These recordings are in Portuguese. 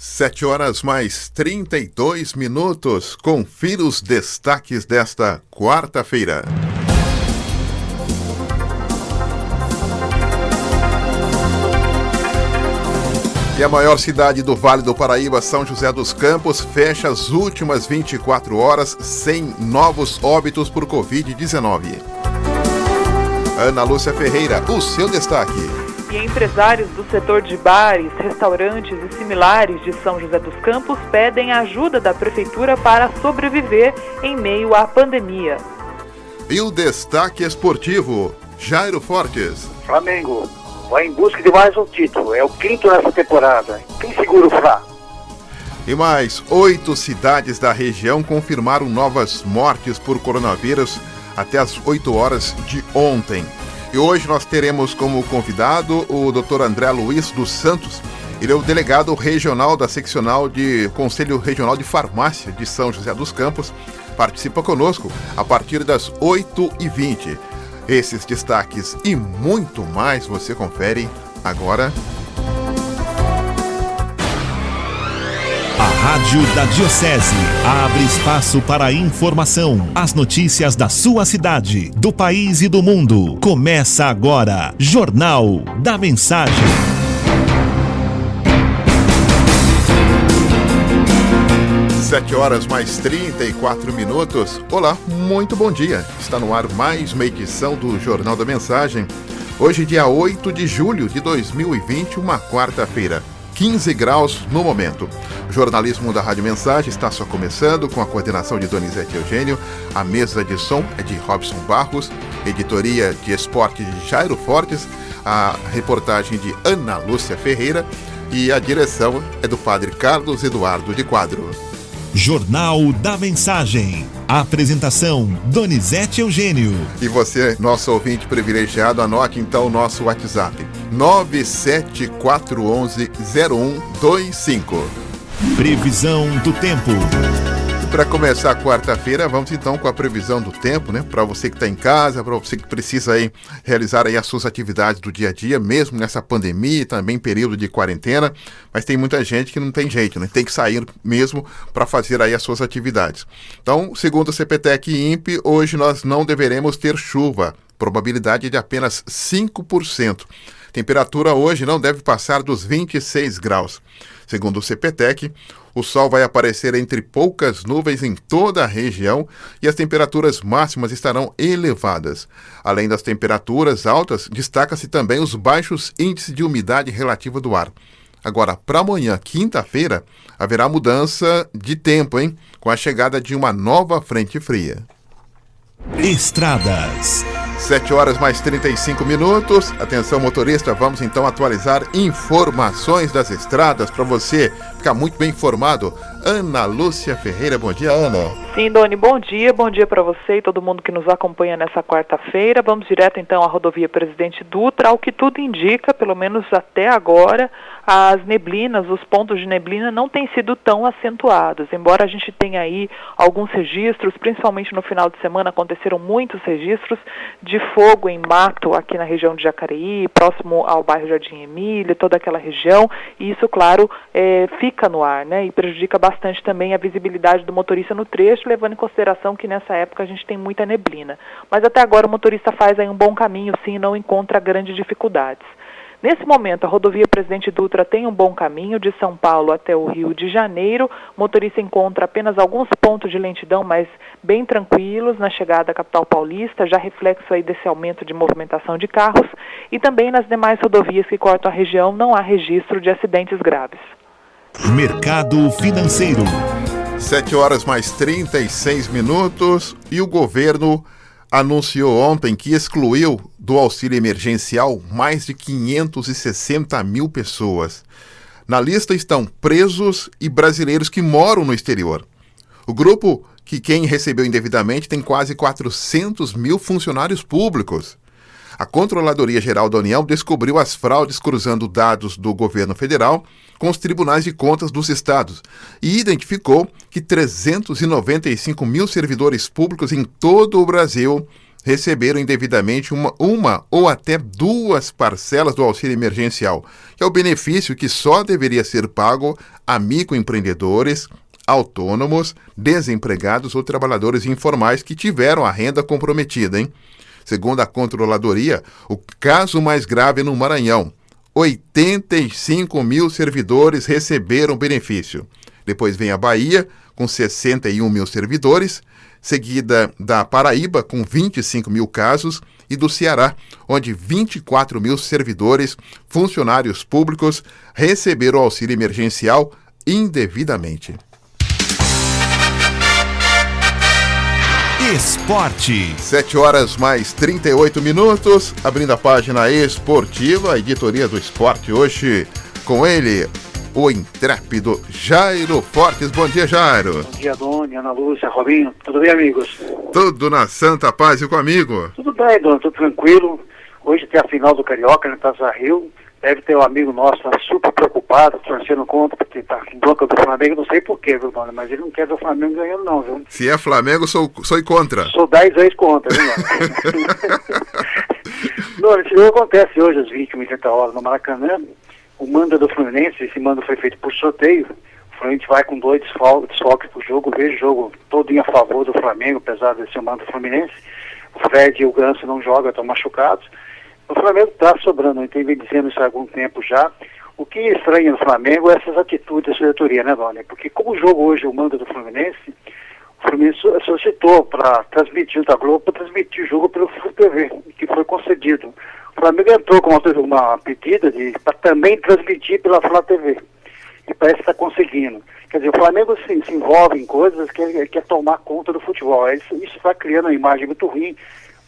7 horas mais 32 minutos. Confira os destaques desta quarta-feira. E a maior cidade do Vale do Paraíba, São José dos Campos, fecha as últimas 24 horas sem novos óbitos por Covid-19. Ana Lúcia Ferreira, o seu destaque. E empresários do setor de bares, restaurantes e similares de São José dos Campos pedem ajuda da prefeitura para sobreviver em meio à pandemia. E o destaque esportivo, Jairo Fortes. Flamengo vai em busca de mais um título, é o 5º nessa temporada. Quem segura o Fla? E mais 8 cidades da região confirmaram novas mortes por coronavírus até as 8 horas de ontem. E hoje nós teremos como convidado o Dr. André Luiz dos Santos. Ele é o delegado regional da seccional de Conselho Regional de Farmácia de São José dos Campos. Participa conosco a partir das 8h20. Esses destaques e muito mais você confere agora. A Rádio da Diocese abre espaço para a informação, as notícias da sua cidade, do país e do mundo. Começa agora, Jornal da Mensagem. 7 horas mais 34 minutos. Olá, muito bom dia. Está no ar mais uma edição do Jornal da Mensagem. Hoje, dia 8 de julho de 2020, uma quarta-feira. 15 graus no momento. O jornalismo da Rádio Mensagem está só começando com a coordenação de Donizete Eugênio. A mesa de som é de Robson Barros, editoria de esporte de Jairo Fortes, a reportagem de Ana Lúcia Ferreira e a direção é do Padre Carlos Eduardo de Quadro. Jornal da Mensagem. Apresentação, Donizete Eugênio. E você, nosso ouvinte privilegiado, anote então o nosso WhatsApp. 974110125. Previsão do tempo. Para começar a quarta-feira, vamos então com a previsão do tempo, né? Para você que está em casa, para você que precisa aí realizar aí as suas atividades do dia a dia, mesmo nessa pandemia, também período de quarentena, mas tem muita gente que não tem jeito, né? Tem que sair mesmo para fazer aí as suas atividades. Então, segundo o CPTEC e INPE, hoje nós não deveremos ter chuva, probabilidade de apenas 5%. Temperatura hoje não deve passar dos 26 graus. Segundo o CPTEC, o sol vai aparecer entre poucas nuvens em toda a região e as temperaturas máximas estarão elevadas. Além das temperaturas altas, destaca-se também os baixos índices de umidade relativa do ar. Agora, para amanhã, quinta-feira, haverá mudança de tempo, hein? Com a chegada de uma nova frente fria. Estradas. 7 horas mais 35 minutos. Atenção, motorista, vamos então atualizar informações das estradas para você ficar muito bem informado. Ana Lúcia Ferreira, bom dia, Ana. Sim, Doni, bom dia para você e todo mundo que nos acompanha nessa quarta-feira. Vamos direto então à rodovia Presidente Dutra. Ao que tudo indica, pelo menos até agora, as neblinas, os pontos de neblina não têm sido tão acentuados, embora a gente tenha aí alguns registros, principalmente no final de semana aconteceram muitos registros de fogo em mato aqui na região de Jacareí, próximo ao bairro Jardim Emília, toda aquela região, e isso, claro, fica no ar, né, e prejudica bastante também a visibilidade do motorista no trecho, levando em consideração que nessa época a gente tem muita neblina. Mas até agora o motorista faz aí um bom caminho, sim, e não encontra grandes dificuldades. Nesse momento, a rodovia Presidente Dutra tem um bom caminho de São Paulo até o Rio de Janeiro. O motorista encontra apenas alguns pontos de lentidão, mas bem tranquilos na chegada à capital paulista, já reflexo aí desse aumento de movimentação de carros. E também nas demais rodovias que cortam a região não há registro de acidentes graves. Mercado financeiro. 7 horas mais 36 minutos e o governo anunciou ontem que excluiu do auxílio emergencial mais de 560 mil pessoas. Na lista estão presos e brasileiros que moram no exterior. O grupo, que quem recebeu indevidamente, tem quase 400 mil funcionários públicos. A Controladoria Geral da União descobriu as fraudes cruzando dados do governo federal com os tribunais de contas dos estados e identificou que 395 mil servidores públicos em todo o Brasil receberam indevidamente uma ou até 2 parcelas do auxílio emergencial, que é o benefício que só deveria ser pago a microempreendedores, autônomos, desempregados ou trabalhadores informais que tiveram a renda comprometida, hein? Segundo a Controladoria, o caso mais grave é no Maranhão. 85 mil servidores receberam benefício. Depois vem a Bahia, com 61 mil servidores, seguida da Paraíba, com 25 mil casos, e do Ceará, onde 24 mil servidores, funcionários públicos, receberam auxílio emergencial indevidamente. Esporte. 7h mais 38, abrindo a página esportiva, a editoria do esporte hoje, com ele, o intrépido Jairo Fortes. Bom dia, Jairo. Bom dia, Doni, Ana Lúcia, Robinho. Tudo bem, amigos? Tudo na santa paz e comigo? Tudo bem, Doni, tudo tranquilo. Hoje tem a final do Carioca, né, Taça Rio. Deve ter um amigo nosso tá super preocupado, torcendo contra, porque tá em bronca do Flamengo, não sei porquê, viu, Doni? Mas ele não quer ver o Flamengo ganhando, não, viu? Se é Flamengo, sou contra. Sou 10 vezes contra, viu, mano? Doni, esse jogo acontece hoje às 21h30 no Maracanã. O mando do Fluminense, esse mando foi feito por sorteio. O Fluminense vai com 2 desfalques pro jogo, vejo o jogo todo a favor do Flamengo, apesar de ser o mando Fluminense. O Fred e o Ganso não jogam, estão machucados. O Flamengo está sobrando, eu tenho dizendo isso há algum tempo já. O que é estranho no Flamengo é essas atitudes da diretoria, né, Doni? Porque como o jogo hoje é o mando do Fluminense, o Fluminense solicitou para transmitir da Globo, para transmitir o jogo pelo Flu TV, que foi concedido. O Flamengo entrou com uma pedida para também transmitir pela Flá TV. E parece que está conseguindo. Quer dizer, o Flamengo se envolve em coisas que quer tomar conta do futebol. Isso está criando uma imagem muito ruim.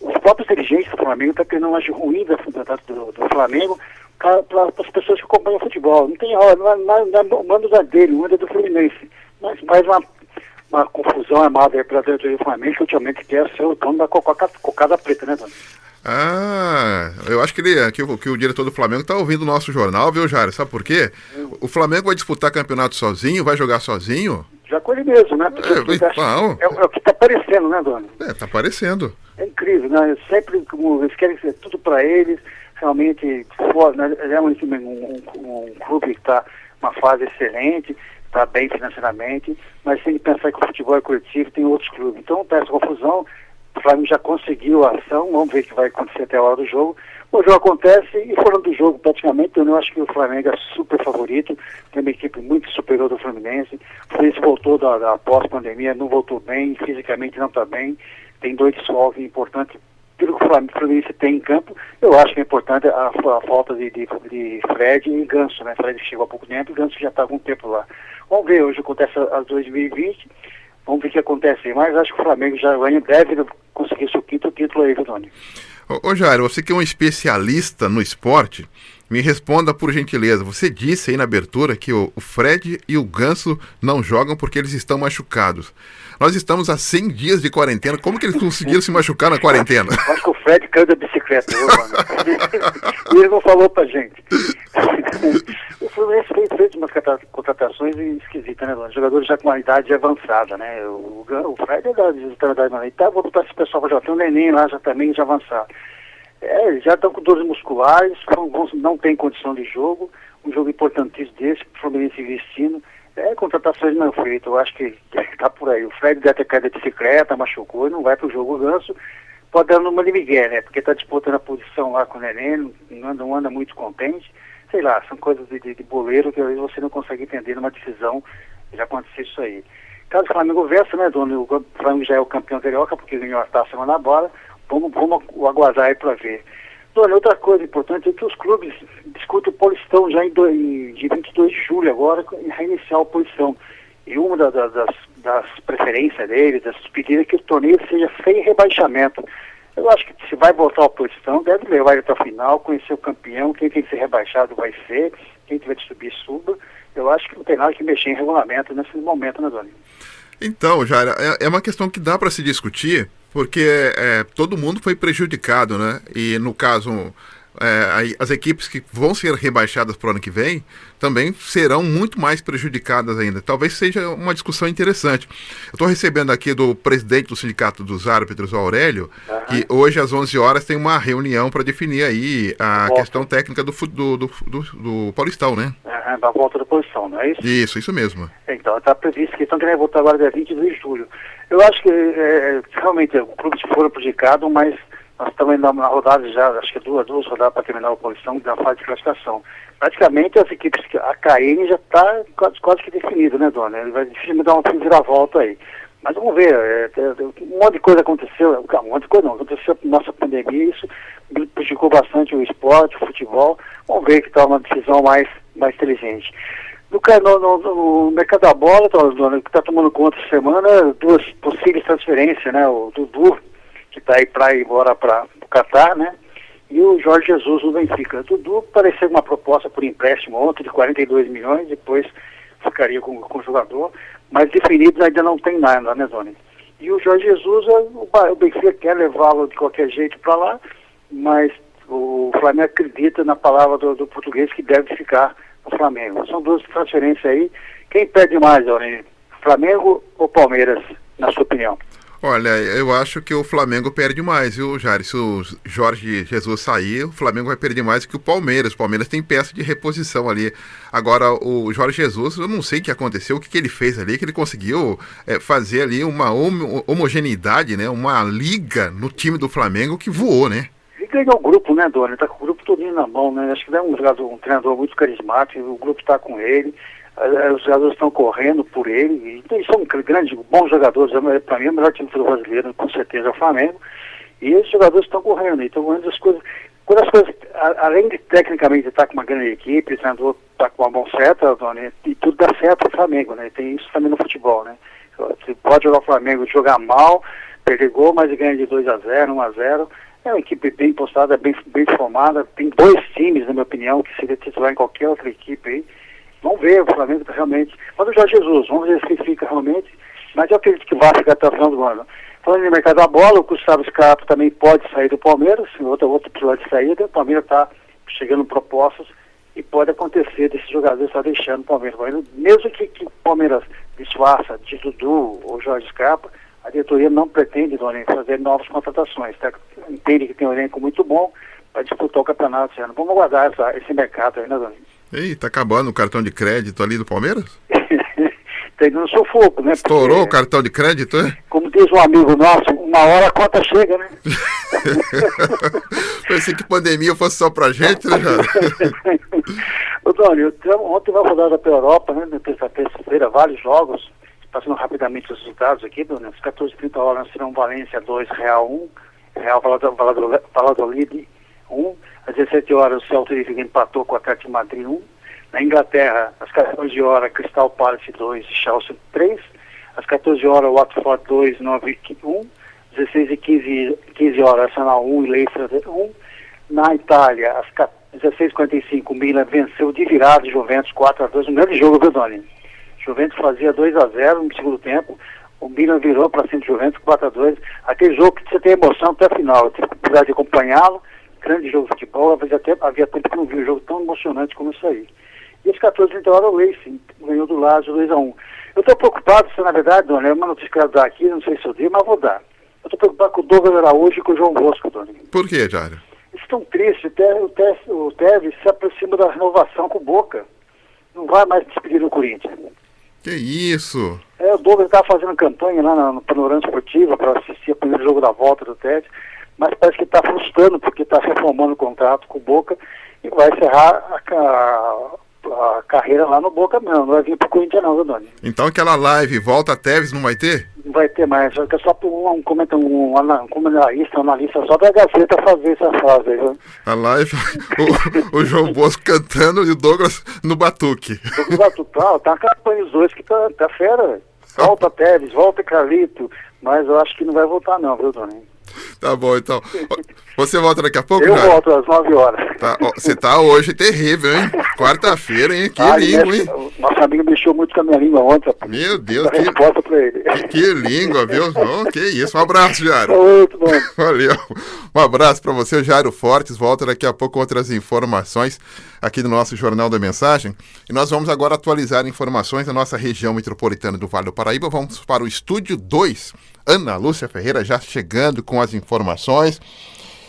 Os próprios dirigentes do Flamengo estão criando uma imagem ruim do Flamengo para as pessoas que acompanham o futebol. Não tem hora, não é o mando dele, o mando é do Fluminense. Mas mais uma confusão armada pela diretoria do Flamengo, que ultimamente quer ser o dono da cocada preta, né, Dona? Eu acho que o diretor do Flamengo está ouvindo o nosso jornal, viu, Jairo? Sabe por quê? O Flamengo vai disputar campeonato sozinho, vai jogar sozinho? Já com ele mesmo, né? Porque é o que está aparecendo, né, Dona? Está aparecendo. É incrível, né? Sempre eles querem ser tudo para eles, realmente, né? É um clube que está numa fase excelente, está bem financeiramente, mas tem que pensar que o futebol é coletivo, tem outros clubes. Então, tá essa confusão. O Flamengo já conseguiu a ação, vamos ver o que vai acontecer até a hora do jogo. O jogo acontece e falando do jogo praticamente, eu acho que o Flamengo é super favorito, tem uma equipe muito superior do Fluminense. O Fluminense voltou da pós-pandemia, não voltou bem, fisicamente não está bem, tem 2 desfalques importantes. Pelo que o Fluminense tem em campo, eu acho que é importante a falta de Fred e Ganso, né? Fred chegou há pouco tempo e Ganso já está há algum tempo lá. Vamos ver, hoje acontece as 2020. Vamos ver o que acontece, mas acho que o Flamengo já deve conseguir seu 5º título aí, Tony. Ô Jairo, você que é um especialista no esporte, me responda por gentileza. Você disse aí na abertura que o Fred e o Ganso não jogam porque eles estão machucados. Nós estamos há 100 dias de quarentena. Como que eles conseguiram se machucar na quarentena? Acho que o Fred caiu da bicicleta, viu, mano? E ele não falou pra gente. O Fluminense fez umas contratações esquisitas, né, Dona? Jogadores já com uma idade avançada, né? O Fred é da idade, mano. Tá, vou botar esse pessoal já tem um neném lá, já também já avançado. Eles já estão com dores musculares, não tem condição de jogo. Um jogo importantíssimo desse, o Fluminense investindo. Contratações não feitas, eu acho que tá por aí. O Fred deve ter caído da bicicleta, machucou, não vai pro jogo. O Ganso pode dar numa de Miguel, né? Porque tá disputando a posição lá com o Neném, não anda muito contente. Sei lá, são coisas de boleiro que às vezes você não consegue entender numa decisão. Já aconteceu isso aí. Caso o Flamengo vença, né, Dona? O Flamengo já é o campeão carioca, porque ganhou a taça semana bola. Vamos aguardar aí para ver. Dona, outra coisa importante é que os clubes discutem o Paulistão já de 22 de julho agora, reiniciar o Paulistão. E uma das preferências deles, das pedidas, é que o torneio seja sem rebaixamento. Eu acho que se vai voltar ao Paulistão, deve levar ele até o final, conhecer o campeão, quem tem que ser rebaixado vai ser, quem tiver de subir, suba. Eu acho que não tem nada que mexer em regulamento nesse momento, né, Dona? Então, Jair, é uma questão que dá para se discutir, porque todo mundo foi prejudicado, né? E no caso, as equipes que vão ser rebaixadas para o ano que vem também serão muito mais prejudicadas ainda. Talvez seja uma discussão interessante. Eu estou recebendo aqui do presidente do Sindicato dos Árbitros, Aurélio, que hoje às 11 horas tem uma reunião para definir aí a questão técnica do Paulistão, né? Da volta do Paulistão, não é isso? Isso mesmo. Então, está previsto que estão querendo voltar agora dia 22 de julho. Eu acho que realmente o clube foram prejudicado, mas nós estamos indo na rodada já, acho que duas rodadas para terminar o Paulistão da fase de classificação. Praticamente as equipes, a KN já está quase que definida, né, Dona? Ele vai dificilmente dar uma reviravolta aí. Mas vamos ver, um monte de coisa aconteceu, aconteceu nossa pandemia, isso prejudicou bastante o esporte, o futebol. Vamos ver que está uma decisão mais inteligente. No mercado da bola, Dona, que está tomando conta essa semana, duas possíveis transferências, né? O Dudu, que está aí para ir embora para o Catar, né? E o Jorge Jesus do Benfica. O Dudu pareceu uma proposta por empréstimo ontem de 42 milhões, depois ficaria com o jogador, mas definidos ainda não tem nada, né, Dona? E o Jorge Jesus, o Benfica quer levá-lo de qualquer jeito para lá, mas o Flamengo acredita na palavra do português que deve ficar no Flamengo. São duas transferências aí. Quem perde mais, Dona? Flamengo ou Palmeiras, na sua opinião? Olha, eu acho que o Flamengo perde mais, viu, Jair? Se o Jorge Jesus sair, o Flamengo vai perder mais que o Palmeiras. O Palmeiras tem peça de reposição ali. Agora, o Jorge Jesus, eu não sei o que aconteceu, o que ele fez ali, que ele conseguiu fazer ali uma homogeneidade, né? Uma liga no time do Flamengo que voou, né? Ele ganhou o grupo, né, Dona? Ele tá com o grupo todinho na mão, né? Acho que é um treinador muito carismático, o grupo está com ele. Os jogadores estão correndo por ele, então eles são grandes, bons jogadores. Para mim, é o melhor time do brasileiro, com certeza, é o Flamengo. E esses jogadores estão correndo, então correndo as coisas. Quando as coisas, além de tecnicamente estar com uma grande equipe, o treinador está com uma mão certa, Dona, e tudo dá certo no Flamengo, né? Tem isso também no futebol, né? Você pode jogar o Flamengo, jogar mal, perder gol, mas ganha de 2-0, 1-0. É uma equipe bem postada, bem formada. Tem dois times, na minha opinião, que seria titular em qualquer outra equipe aí. Vamos ver, o Flamengo realmente. Mas o Jorge Jesus, vamos ver se fica realmente. Mas eu acredito que vai ficar até o final do ano. Falando em mercado da bola, o Gustavo Scarpa também pode sair do Palmeiras, outro episódio de saída. O Palmeiras está chegando propostas e pode acontecer desse jogador estar deixando o Palmeiras. Mesmo que o Palmeiras disfarça de Dudu ou Jorge Scarpa, a diretoria não pretende, Dona, fazer novas contratações. Tá? Entende que tem um elenco muito bom para disputar o campeonato esse ano. Vamos aguardar esse mercado aí, né, Dona? Ei, tá acabando o cartão de crédito ali do Palmeiras? Tem no sufoco, né? Estourou o cartão de crédito, é? Como diz um amigo nosso, uma hora a conta chega, né? Pensei que pandemia fosse só pra gente, né, cara? Ô, Doni, ontem vai rodar pela Europa, né? Na terça-feira, vários jogos. Passando rapidamente os resultados aqui, Doni. Às 14h30 nós teremos Valência 2, Real 1, Real Valladolid 1. Às 17 horas o Celta de Vigo empatou com o Atlético de Madrid 1. Na Inglaterra, às 14 horas, Crystal Palace 2 e Chelsea 3. Às 14 horas, Watford 2, Norwich 1. 16h15 horas, Arsenal 1 e Leicester 1. Na Itália, às 16h45, Milan venceu de virada Juventus 4-2. Um grande jogo, viu, Doni? Juventus fazia 2-0 no segundo tempo. O Milan virou para cima de Juventus 4-2. Aquele jogo que você tem emoção até a final. Eu tive a oportunidade de acompanhá-lo. Grande jogo de futebol, havia tempo que não vi um jogo tão emocionante como isso aí. E às 14h30 o Racing ganhou do Lazio 2-1. Eu estou preocupado, se na verdade, Dona, é uma notícia que eu quero dar aqui, não sei se eu dei, mas vou dar. Eu estou preocupado com o Douglas Araújo e com o João Bosco, Dona. Por quê, Jário? Eles estão tristes, o Tevez se aproxima da renovação com o Boca. Não vai mais despedir no Corinthians. Que isso? O Douglas estava fazendo campanha lá no Panorama Esportivo para assistir o primeiro jogo da volta do Tevez. Mas parece que está frustrando porque está reformando o contrato com o Boca e vai encerrar a carreira lá no Boca mesmo. Não vai vir para o Corinthians não, viu, Doni? Então aquela live Volta Tevez não vai ter? Não vai ter mais. É só um analista só da Gazeta fazer essa frase aí, viu? A live, o João Bosco cantando e o Douglas no batuque. No batuque, tá uma campanha os dois que tá fera, velho. Volta Tevez, volta Carlito, mas eu acho que não vai voltar não, viu, Doni? Tá bom, então. Você volta daqui a pouco, Eu Jairo? volto às 9 horas. Tá, ó, você tá hoje terrível, hein? Quarta-feira, hein? Que língua, hein? Nosso amigo mexeu muito com a minha língua ontem, rapaz. Meu Deus, Dá resposta pra ele. que língua, viu? Oh, que isso. Um abraço, Jairo. Muito bom. Valeu. Um abraço para você, Jairo Fortes. Volta daqui a pouco com outras informações aqui no nosso Jornal da Mensagem. E nós vamos agora atualizar informações da nossa região metropolitana do Vale do Paraíba. Vamos para o Estúdio 2. Ana Lúcia Ferreira já chegando com as informações.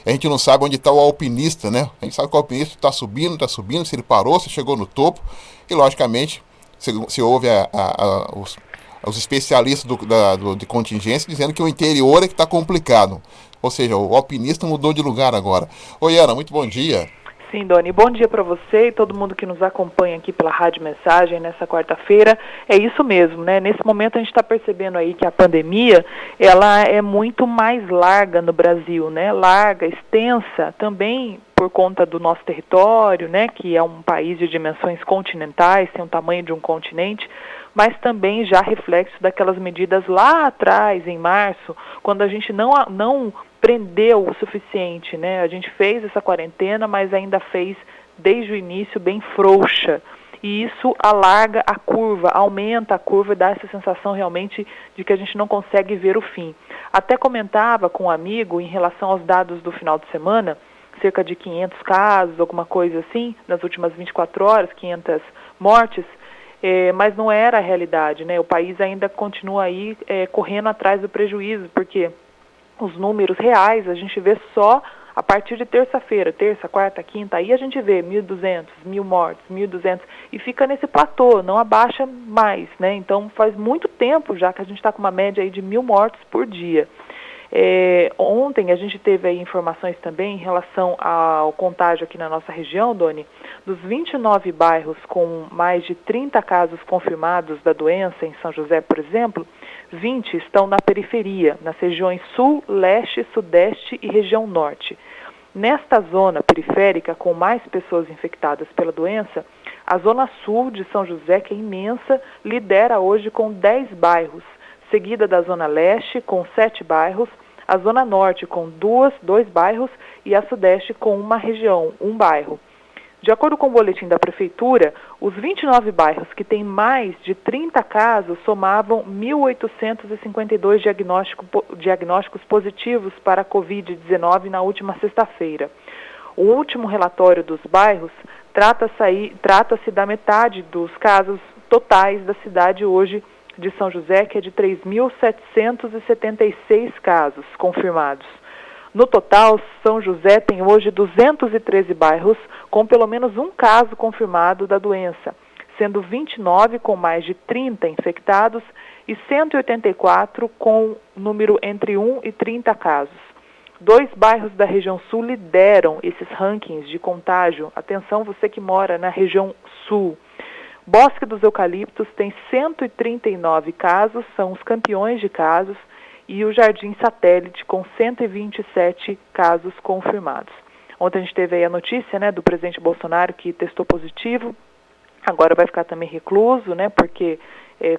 A gente não sabe onde está o alpinista, né? A gente sabe que o alpinista está subindo, se ele parou, se chegou no topo. E, logicamente, se houve os especialistas de contingência dizendo que o interior é que está complicado. Ou seja, o alpinista mudou de lugar agora. Oi, Ana, muito bom dia. Sim, Doni, bom dia para você e todo mundo que nos acompanha aqui pela Rádio Mensagem nessa quarta-feira. É isso mesmo, né? Nesse momento a gente está percebendo aí que a pandemia, ela é muito mais larga no Brasil, né? Larga, extensa, também por conta do nosso território, né? Que é um país de dimensões continentais, tem o tamanho de um continente, mas também já reflexo daquelas medidas lá atrás, em março, quando a gente não prendeu o suficiente, né? A gente fez essa quarentena, mas ainda fez desde o início bem frouxa. E isso alarga a curva, aumenta a curva e dá essa sensação realmente de que a gente não consegue ver o fim. Até comentava com um amigo em relação aos dados do final de semana, cerca de 500 casos, alguma coisa assim, nas últimas 24 horas, 500 mortes, mas não era a realidade, né? O país ainda continua aí correndo atrás do prejuízo, porque os números reais a gente vê só a partir de terça-feira, terça, quarta, quinta, aí a gente vê 1.200, 1.000 mortes, 1.200, e fica nesse platô, não abaixa mais, né? Então faz muito tempo já que a gente está com uma média aí de 1.000 mortes por dia. Ontem a gente teve aí informações também em relação ao contágio aqui na nossa região, Doni, dos 29 bairros com mais de 30 casos confirmados da doença em São José, por exemplo, 20 estão na periferia, nas regiões sul, leste, sudeste e região norte. Nesta zona periférica, com mais pessoas infectadas pela doença, a zona sul de São José, que é imensa, lidera hoje com 10 bairros, seguida da zona leste com 7 bairros, a zona norte com 2 bairros e a sudeste com uma região, um bairro. De acordo com o boletim da Prefeitura, os 29 bairros que têm mais de 30 casos somavam 1.852 diagnósticos positivos para a Covid-19 na última sexta-feira. O último relatório dos bairros trata-se da metade dos casos totais da cidade hoje de São José, que é de 3.776 casos confirmados. No total, São José tem hoje 213 bairros com pelo menos um caso confirmado da doença, sendo 29 com mais de 30 infectados e 184 com número entre 1 e 30 casos. 2 bairros da região sul lideram esses rankings de contágio. Atenção, você que mora na região sul. Bosque dos Eucaliptos tem 139 casos, são os campeões de casos, e o Jardim Satélite com 127 casos confirmados. Ontem a gente teve aí a notícia, né, do presidente Bolsonaro que testou positivo, agora vai ficar também recluso, né, porque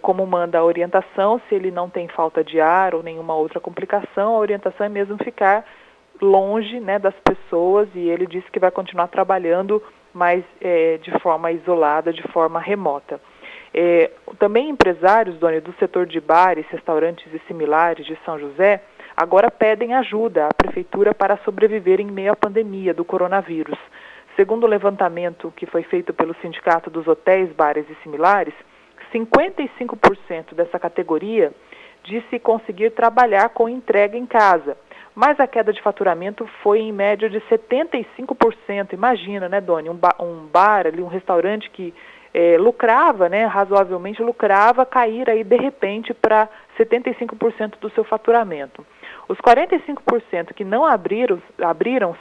como manda a orientação, se ele não tem falta de ar ou nenhuma outra complicação, a orientação é mesmo ficar longe, né, das pessoas, e ele disse que vai continuar trabalhando, mas de forma isolada, de forma remota. Também empresários, Doni, do setor de bares, restaurantes e similares de São José, agora pedem ajuda à Prefeitura para sobreviver em meio à pandemia do coronavírus. Segundo o levantamento que foi feito pelo Sindicato dos Hotéis, Bares e Similares, 55% dessa categoria disse conseguir trabalhar com entrega em casa, mas a queda de faturamento foi em média de 75%. Imagina, né, Doni, um bar ali, um restaurante que lucrava, né, razoavelmente lucrava, cair aí de repente para 75% do seu faturamento. Os 45% que não abriram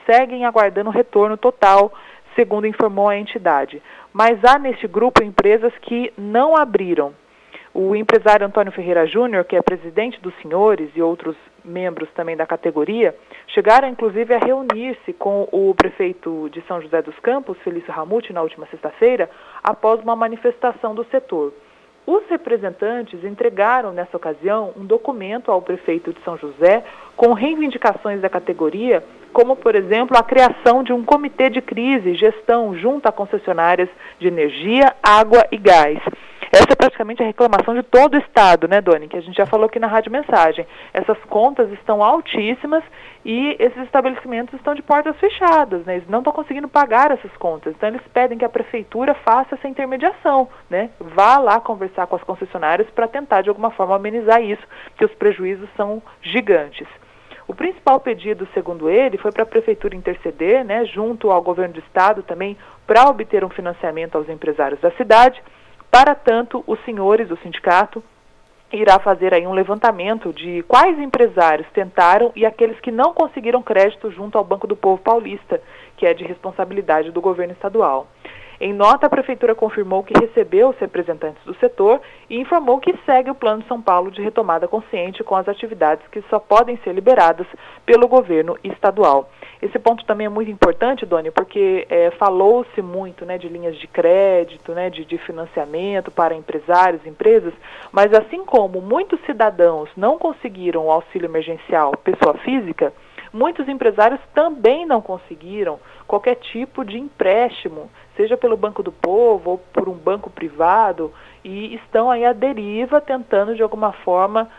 seguem aguardando o retorno total, segundo informou a entidade. Mas há neste grupo empresas que não abriram. O empresário Antônio Ferreira Júnior, que é presidente dos Senhores e outros membros também da categoria, chegaram inclusive a reunir-se com o prefeito de São José dos Campos, Felício Ramute, na última sexta-feira, após uma manifestação do setor. Os representantes entregaram, nessa ocasião, um documento ao prefeito de São José com reivindicações da categoria, como, por exemplo, a criação de um comitê de crise e gestão junto a concessionárias de energia, água e gás. Essa é praticamente a reclamação de todo o Estado, né, Doni? Que a gente já falou aqui na Rádio Mensagem. Essas contas estão altíssimas e esses estabelecimentos estão de portas fechadas, né? Eles não estão conseguindo pagar essas contas. Então, eles pedem que a Prefeitura faça essa intermediação, né? Vá lá conversar com as concessionárias para tentar, de alguma forma, amenizar isso, porque os prejuízos são gigantes. O principal pedido, segundo ele, foi para a Prefeitura interceder, né, junto ao Governo do Estado também, para obter um financiamento aos empresários da cidade. Para tanto, os senhores do sindicato irá fazer aí um levantamento de quais empresários tentaram e aqueles que não conseguiram crédito junto ao Banco do Povo Paulista, que é de responsabilidade do governo estadual. Em nota, a Prefeitura confirmou que recebeu os representantes do setor e informou que segue o Plano São Paulo de retomada consciente com as atividades que só podem ser liberadas pelo governo estadual. Esse ponto também é muito importante, Doni, porque falou-se muito, né, de linhas de crédito, né, de financiamento para empresários, empresas, mas assim como muitos cidadãos não conseguiram o auxílio emergencial pessoa física, muitos empresários também não conseguiram qualquer tipo de empréstimo, seja pelo Banco do Povo ou por um banco privado, e estão aí à deriva tentando de alguma forma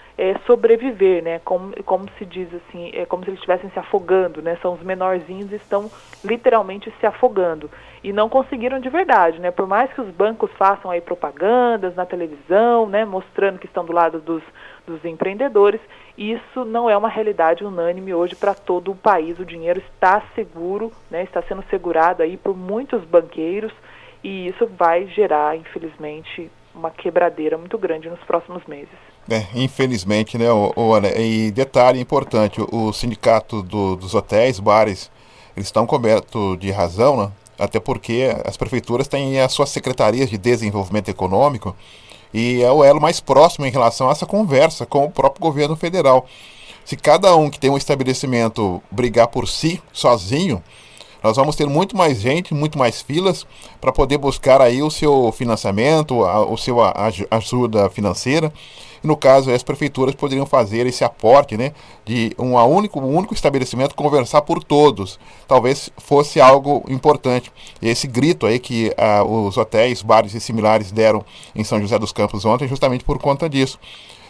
sobreviver, né? Como se diz assim, como se eles estivessem se afogando, né? São os menorzinhos e estão literalmente se afogando e não conseguiram de verdade, né? Por mais que os bancos façam aí propagandas na televisão, né? Mostrando que estão do lado dos empreendedores, isso não é uma realidade unânime hoje para todo o país. O dinheiro está seguro, né? Está sendo segurado aí por muitos banqueiros e isso vai gerar, infelizmente, uma quebradeira muito grande nos próximos meses. Infelizmente, né, e detalhe importante, o sindicato dos hotéis, bares, eles estão cobertos de razão, né? Até porque as prefeituras têm as suas secretarias de desenvolvimento econômico e é o elo mais próximo em relação a essa conversa com o próprio governo federal. Se cada um que tem um estabelecimento brigar por si, sozinho, nós vamos ter muito mais gente, muito mais filas para poder buscar aí o seu financiamento, o seu ajuda financeira. E no caso, as prefeituras poderiam fazer esse aporte, né, de um único estabelecimento conversar por todos. Talvez fosse algo importante. E esse grito aí que os hotéis, bares e similares deram em São José dos Campos ontem, justamente por conta disso.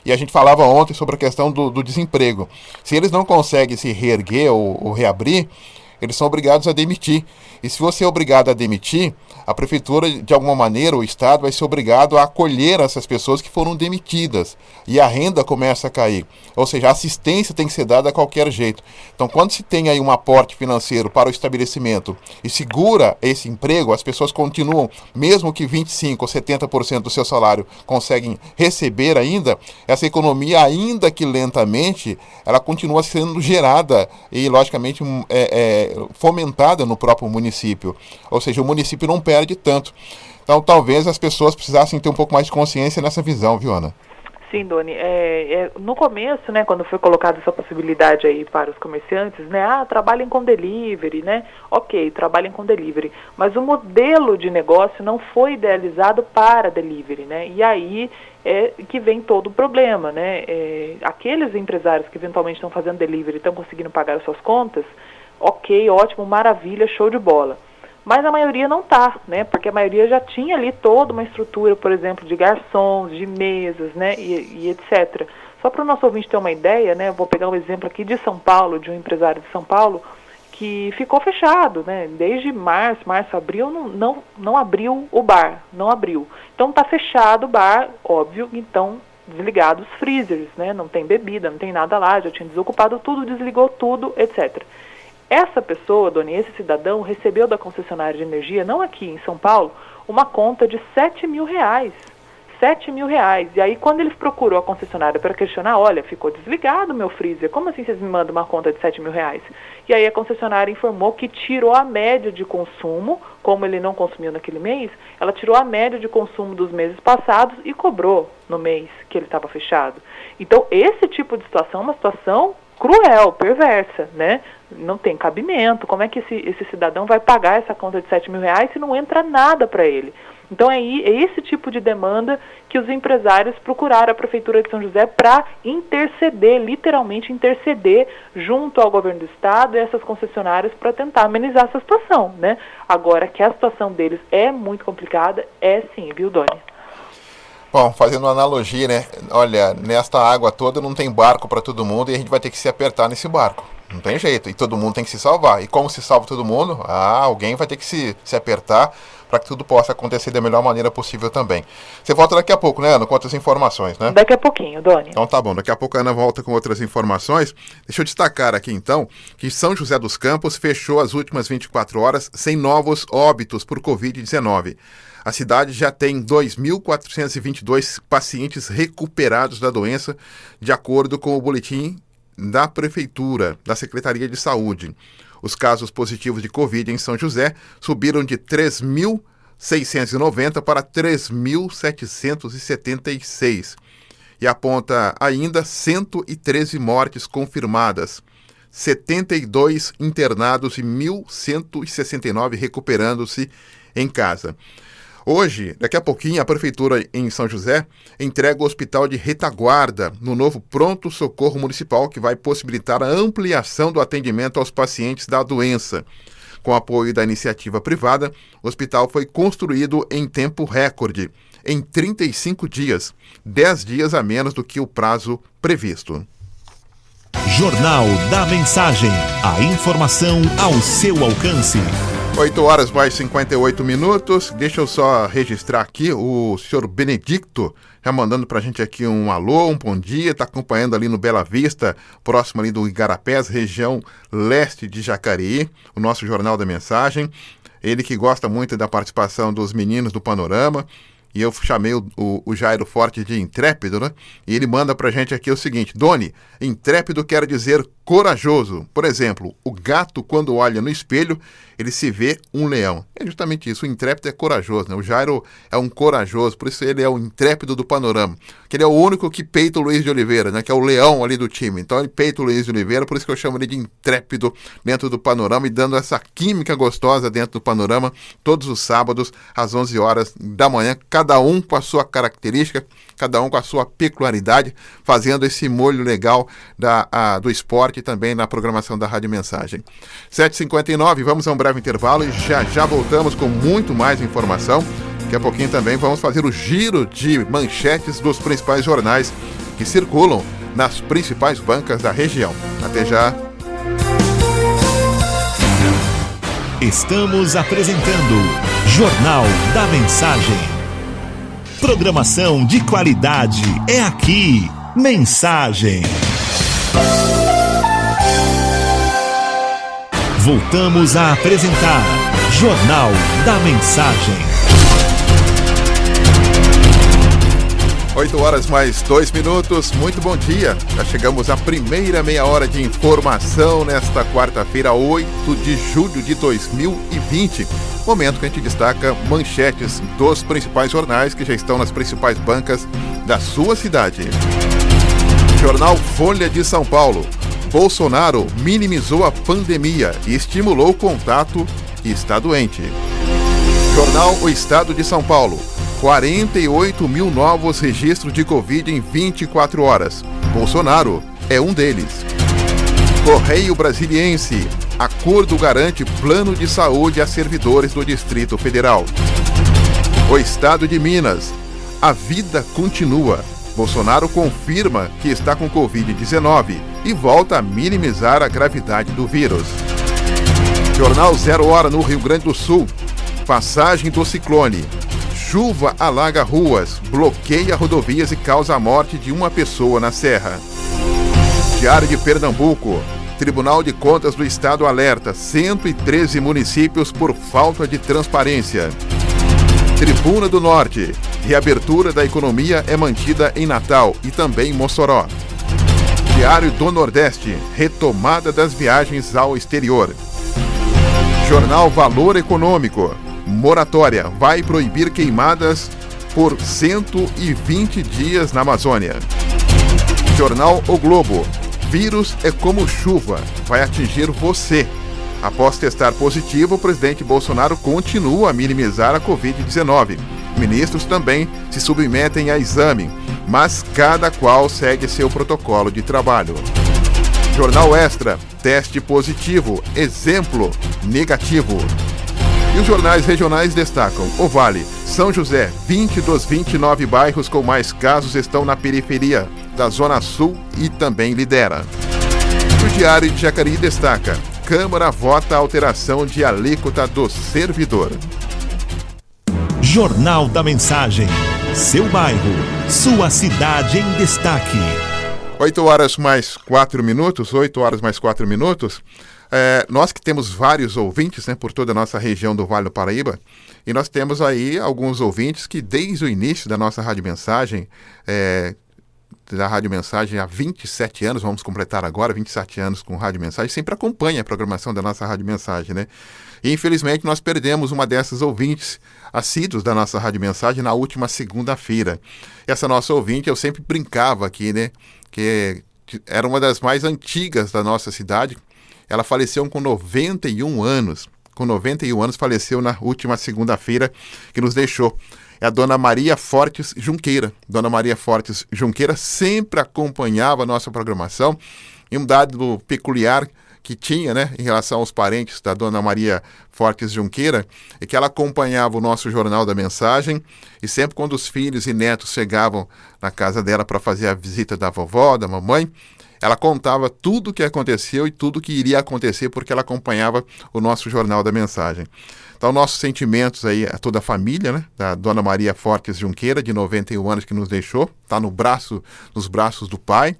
E a gente falava ontem sobre a questão do desemprego. Se eles não conseguem se reerguer ou reabrir, eles são obrigados a demitir. E se você é obrigado a demitir, a prefeitura, de alguma maneira, o Estado vai ser obrigado a acolher essas pessoas que foram demitidas. E a renda começa a cair. Ou seja, a assistência tem que ser dada a qualquer jeito. Então, quando se tem aí um aporte financeiro para o estabelecimento e segura esse emprego, as pessoas continuam, mesmo que 25% ou 70% do seu salário conseguem receber ainda, essa economia, ainda que lentamente, ela continua sendo gerada e, logicamente, fomentada no próprio município. Ou seja, o município não perde tanto. Então, talvez as pessoas precisassem ter um pouco mais de consciência nessa visão, viu, Ana? Sim, Doni. No começo, né, quando foi colocada essa possibilidade aí para os comerciantes, né, trabalhem com delivery, né? Ok, trabalhem com delivery. Mas o modelo de negócio não foi idealizado para delivery, né? E aí que vem todo o problema, né? Aqueles empresários que eventualmente estão fazendo delivery e estão conseguindo pagar as suas contas, ok, ótimo, maravilha, show de bola. Mas a maioria não está, né? Porque a maioria já tinha ali toda uma estrutura, por exemplo, de garçons, de mesas, né? E etc. Só para o nosso ouvinte ter uma ideia, né? Vou pegar um exemplo aqui de São Paulo, de um empresário de São Paulo, que ficou fechado, né? Desde março, abril, não abriu o bar, não abriu. Então está fechado o bar, óbvio, então desligados os freezers, né? Não tem bebida, não tem nada lá, já tinha desocupado tudo, desligou tudo, etc. Essa pessoa, Doni, esse cidadão, recebeu da concessionária de energia, não aqui em São Paulo, uma conta de R$7 mil. R$7 mil. E aí, quando eles procuram a concessionária para questionar, olha, ficou desligado meu freezer, como assim vocês me mandam uma conta de R$7 mil? E aí a concessionária informou que tirou a média de consumo, como ele não consumiu naquele mês, ela tirou a média de consumo dos meses passados e cobrou no mês que ele estava fechado. Então, esse tipo de situação é uma situação cruel, perversa, né? Não tem cabimento. Como é que esse cidadão vai pagar essa conta de R$7 mil se não entra nada para ele? Então é esse tipo de demanda que os empresários procuraram a Prefeitura de São José para interceder, literalmente interceder junto ao governo do estado e essas concessionárias para tentar amenizar essa situação, né? Agora que a situação deles é muito complicada, é sim, viu, Doni? Bom, fazendo uma analogia, né? Olha, nesta água toda não tem barco para todo mundo e a gente vai ter que se apertar nesse barco. Não tem jeito. E todo mundo tem que se salvar. E como se salva todo mundo? Alguém vai ter que se apertar para que tudo possa acontecer da melhor maneira possível também. Você volta daqui a pouco, né, Ana, com outras informações, né? Daqui a pouquinho, Doni. Então tá bom. Daqui a pouco a Ana volta com outras informações. Deixa eu destacar aqui, então, que São José dos Campos fechou as últimas 24 horas sem novos óbitos por Covid-19. A cidade já tem 2.422 pacientes recuperados da doença, de acordo com o boletim da Prefeitura, da Secretaria de Saúde. Os casos positivos de Covid em São José subiram de 3.690 para 3.776 e aponta ainda 113 mortes confirmadas, 72 internados e 1.169 recuperando-se em casa. Hoje, daqui a pouquinho, a Prefeitura em São José entrega o Hospital de Retaguarda no novo pronto-socorro municipal, que vai possibilitar a ampliação do atendimento aos pacientes da doença. Com apoio da iniciativa privada, o hospital foi construído em tempo recorde, em 35 dias, 10 dias a menos do que o prazo previsto. Jornal da Mensagem. A informação ao seu alcance. 8 horas mais 58 minutos. Deixa eu só registrar aqui o senhor Benedicto, já mandando pra gente aqui um alô, um bom dia, está acompanhando ali no Bela Vista, próximo ali do Igarapés, região leste de Jacareí, o nosso Jornal da Mensagem. Ele que gosta muito da participação dos meninos do Panorama. E eu chamei o Jairo Forte de intrépido, né? E ele manda pra gente aqui o seguinte: Doni, intrépido quer dizer corajoso. Por exemplo, o gato, quando olha no espelho, ele se vê um leão. É justamente isso, o intrépido é corajoso, né? O Jairo é um corajoso, por isso ele é o intrépido do Panorama. Que ele é o único que peita o Luiz de Oliveira, né? Que é o leão ali do time. Então ele peita o Luiz de Oliveira, por isso que eu chamo ele de intrépido dentro do Panorama e dando essa química gostosa dentro do Panorama, todos os sábados, às 11 horas da manhã, cada um com a sua característica, cada um com a sua peculiaridade, fazendo esse molho legal do esporte e também na programação da Rádio Mensagem. 7h59, vamos a um breve intervalo e já voltamos com muito mais informação. Daqui a pouquinho também vamos fazer o giro de manchetes dos principais jornais que circulam nas principais bancas da região. Até já! Estamos apresentando Jornal da Mensagem. Programação de qualidade é aqui. Mensagem. Voltamos a apresentar Jornal da Mensagem. 8 horas mais 2 minutos, muito bom dia. Já chegamos à primeira meia hora de informação nesta quarta-feira, 8 de julho de 2020. Momento que a gente destaca manchetes dos principais jornais que já estão nas principais bancas da sua cidade. Jornal Folha de São Paulo. Bolsonaro minimizou a pandemia e estimulou o contato e está doente. Jornal O Estado de São Paulo. 48 mil novos registros de Covid em 24 horas. Bolsonaro é um deles. Correio Brasiliense. Acordo garante plano de saúde a servidores do Distrito Federal. O Estado de Minas. A vida continua. Bolsonaro confirma que está com Covid-19 e volta a minimizar a gravidade do vírus. Jornal 0 Hora no Rio Grande do Sul. Passagem do ciclone. Chuva alaga ruas, bloqueia rodovias e causa a morte de uma pessoa na Serra. Diário de Pernambuco. Tribunal de Contas do Estado alerta 113 municípios por falta de transparência. Tribuna do Norte. Reabertura da economia é mantida em Natal e também em Mossoró. Diário do Nordeste. Retomada das viagens ao exterior. Jornal Valor Econômico. Moratória vai proibir queimadas por 120 dias na Amazônia. Jornal O Globo. Vírus é como chuva, vai atingir você. Após testar positivo, o presidente Bolsonaro continua a minimizar a Covid-19. Ministros também se submetem a exame, mas cada qual segue seu protocolo de trabalho. Jornal Extra, teste positivo, exemplo negativo. E os jornais regionais destacam: O Vale, São José, 20 dos 29 bairros com mais casos estão na periferia da Zona Sul e também lidera. O Diário de Jacareí destaca: Câmara vota a alteração de alíquota do servidor. Jornal da Mensagem. Seu bairro, sua cidade em destaque. 8 horas mais 4 minutos. Nós que temos vários ouvintes, né, por toda a nossa região do Vale do Paraíba, e nós temos aí alguns ouvintes que desde o início da nossa Rádio Mensagem, da Rádio Mensagem há 27 anos, vamos completar agora 27 anos com Rádio Mensagem, sempre acompanha a programação da nossa Rádio Mensagem, né? E infelizmente nós perdemos uma dessas ouvintes assíduos da nossa Rádio Mensagem na última segunda-feira. Essa nossa ouvinte, eu sempre brincava aqui, né, que era uma das mais antigas da nossa cidade. Ela faleceu com 91 anos. Com 91 anos faleceu na última segunda-feira, que nos deixou. É a Dona Maria Fortes Junqueira. Dona Maria Fortes Junqueira sempre acompanhava a nossa programação. E um dado peculiar que tinha, né, em relação aos parentes da Dona Maria Fortes Junqueira, é que ela acompanhava o nosso Jornal da Mensagem, e sempre quando os filhos e netos chegavam na casa dela para fazer a visita da vovó, da mamãe, ela contava tudo o que aconteceu e tudo o que iria acontecer, porque ela acompanhava o nosso Jornal da Mensagem. Então, nossos sentimentos aí a toda a família, né, da Dona Maria Fortes Junqueira, de 91 anos, que nos deixou, está nos braços do Pai.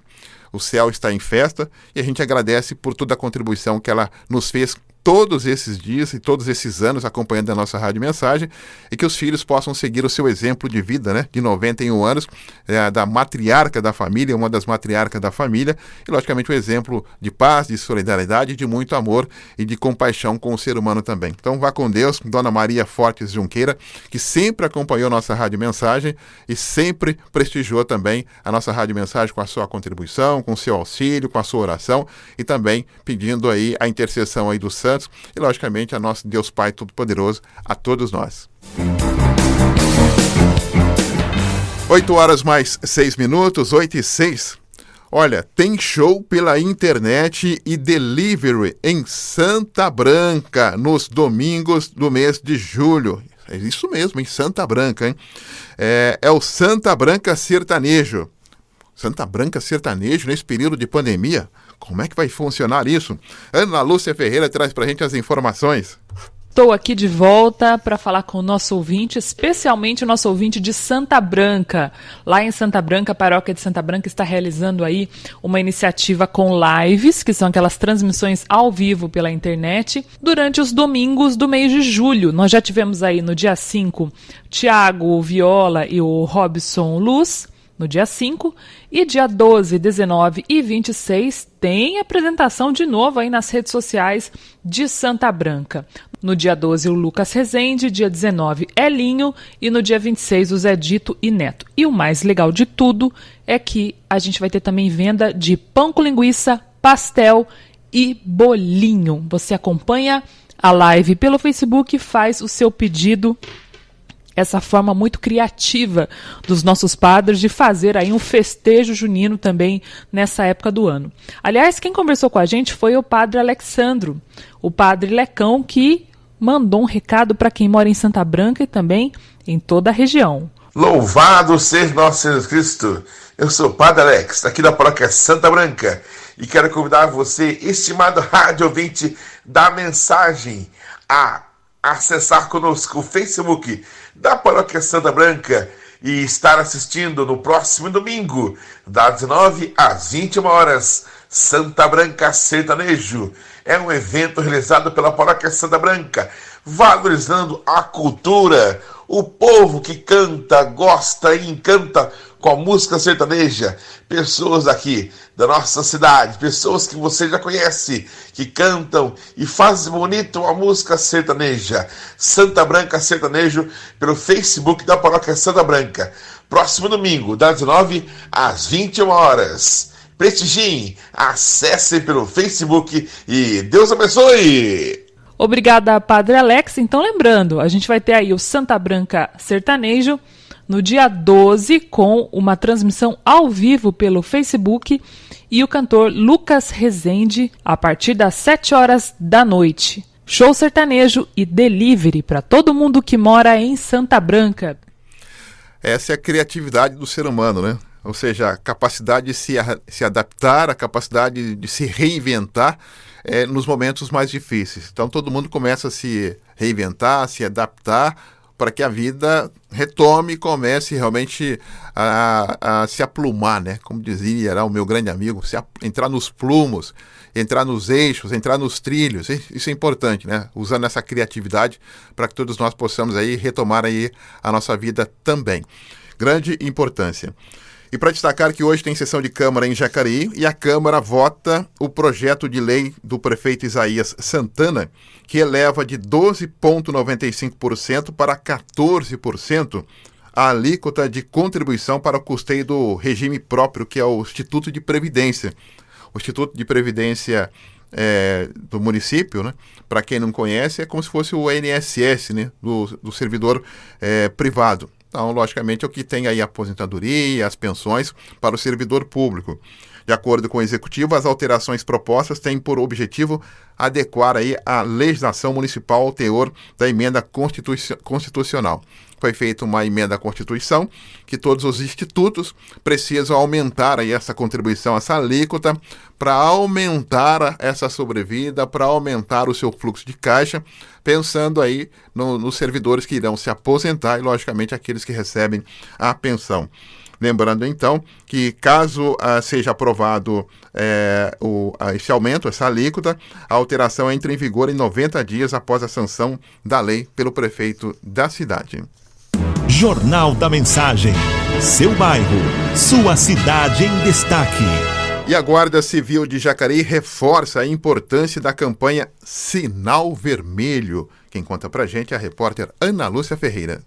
O céu está em festa e a gente agradece por toda a contribuição que ela nos fez todos esses dias e todos esses anos acompanhando a nossa Rádio Mensagem, e que os filhos possam seguir o seu exemplo de vida, né, de 91 anos, da matriarca da família, uma das matriarcas da família, e logicamente um exemplo de paz, de solidariedade, de muito amor e de compaixão com o ser humano também. Então vá com Deus, Dona Maria Fortes Junqueira, que sempre acompanhou a nossa Rádio Mensagem e sempre prestigiou também a nossa Rádio Mensagem com a sua contribuição, com o seu auxílio, com a sua oração, e também pedindo aí a intercessão aí do santo e, logicamente, a nosso Deus Pai Todo-Poderoso, a todos nós. 8 horas mais 6 minutos, 8:06. Olha, tem show pela internet e delivery em Santa Branca, nos domingos do mês de julho. É isso mesmo, em Santa Branca, hein? É o Santa Branca Sertanejo. Santa Branca Sertanejo nesse período de pandemia? Como é que vai funcionar isso? Ana Lúcia Ferreira traz pra gente as informações. Estou aqui de volta para falar com o nosso ouvinte, especialmente o nosso ouvinte de Santa Branca. Lá em Santa Branca, a paróquia de Santa Branca está realizando aí uma iniciativa com lives, que são aquelas transmissões ao vivo pela internet, durante os domingos do mês de julho. Nós já tivemos aí no dia 5, Tiago Viola e o Robson Luz, no dia 5, e dia 12, 19 e 26 tem apresentação de novo aí nas redes sociais de Santa Branca. No dia 12, o Lucas Rezende, dia 19, Elinho, e no dia 26, o Zé Dito e Neto. E o mais legal de tudo é que a gente vai ter também venda de pão com linguiça, pastel e bolinho. Você acompanha a live pelo Facebook e faz o seu pedido. Essa forma muito criativa dos nossos padres de fazer aí um festejo junino também nessa época do ano. Aliás, quem conversou com a gente foi o padre Alexandro, o padre Lecão, que mandou um recado para quem mora em Santa Branca e também em toda a região. Louvado seja nosso Jesus Cristo! Eu sou o padre Alex, aqui da paróquia Santa Branca, e quero convidar você, estimado rádio ouvinte da Mensagem, a acessar conosco o Facebook da Paróquia Santa Branca e estar assistindo no próximo domingo, das 19 às 21 horas, Santa Branca Sertanejo. É um evento realizado pela Paróquia Santa Branca, valorizando a cultura, o povo que canta, gosta e encanta com a música sertaneja. Pessoas aqui da nossa cidade, pessoas que você já conhece, que cantam e fazem bonito a música sertaneja. Santa Branca Sertanejo, pelo Facebook da Paróquia Santa Branca. Próximo domingo, das 19 às 21 horas. Prestigiem, acessem pelo Facebook e Deus abençoe! Obrigada, Padre Alex. Então, lembrando, a gente vai ter aí o Santa Branca Sertanejo no dia 12, com uma transmissão ao vivo pelo Facebook, e o cantor Lucas Rezende, a partir das 7 horas da noite. Show sertanejo e delivery para todo mundo que mora em Santa Branca. Essa é a criatividade do ser humano, né? Ou seja, a capacidade de se adaptar, a capacidade de se reinventar nos momentos mais difíceis. Então todo mundo começa a se reinventar, a se adaptar, para que a vida retome e comece realmente a se aplumar, né? Como dizia era o meu grande amigo, entrar nos plumos, entrar nos eixos, entrar nos trilhos. Isso é importante, né? Usando essa criatividade para que todos nós possamos aí retomar aí a nossa vida também. Grande importância. E para destacar que hoje tem sessão de Câmara em Jacareí e a Câmara vota o projeto de lei do prefeito Isaías Santana, que eleva de 12,95% para 14% a alíquota de contribuição para o custeio do regime próprio, que é o Instituto de Previdência. O Instituto de Previdência do município, né? Para quem não conhece, é como se fosse o INSS, né? do servidor privado. Então, logicamente, é o que tem aí a aposentadoria, as pensões para o servidor público. De acordo com o Executivo, as alterações propostas têm por objetivo adequar aí a legislação municipal ao teor da emenda constitucional. Foi feita uma emenda à Constituição que todos os institutos precisam aumentar aí essa contribuição, essa alíquota, para aumentar essa sobrevida, para aumentar o seu fluxo de caixa, pensando aí nos servidores que irão se aposentar e, logicamente, aqueles que recebem a pensão. Lembrando, então, que caso seja aprovado esse aumento, essa alíquota, a alteração entra em vigor em 90 dias após a sanção da lei pelo prefeito da cidade. Jornal da Mensagem. Seu bairro, sua cidade em destaque. E a Guarda Civil de Jacareí reforça a importância da campanha Sinal Vermelho. Quem conta pra gente é a repórter Ana Lúcia Ferreira.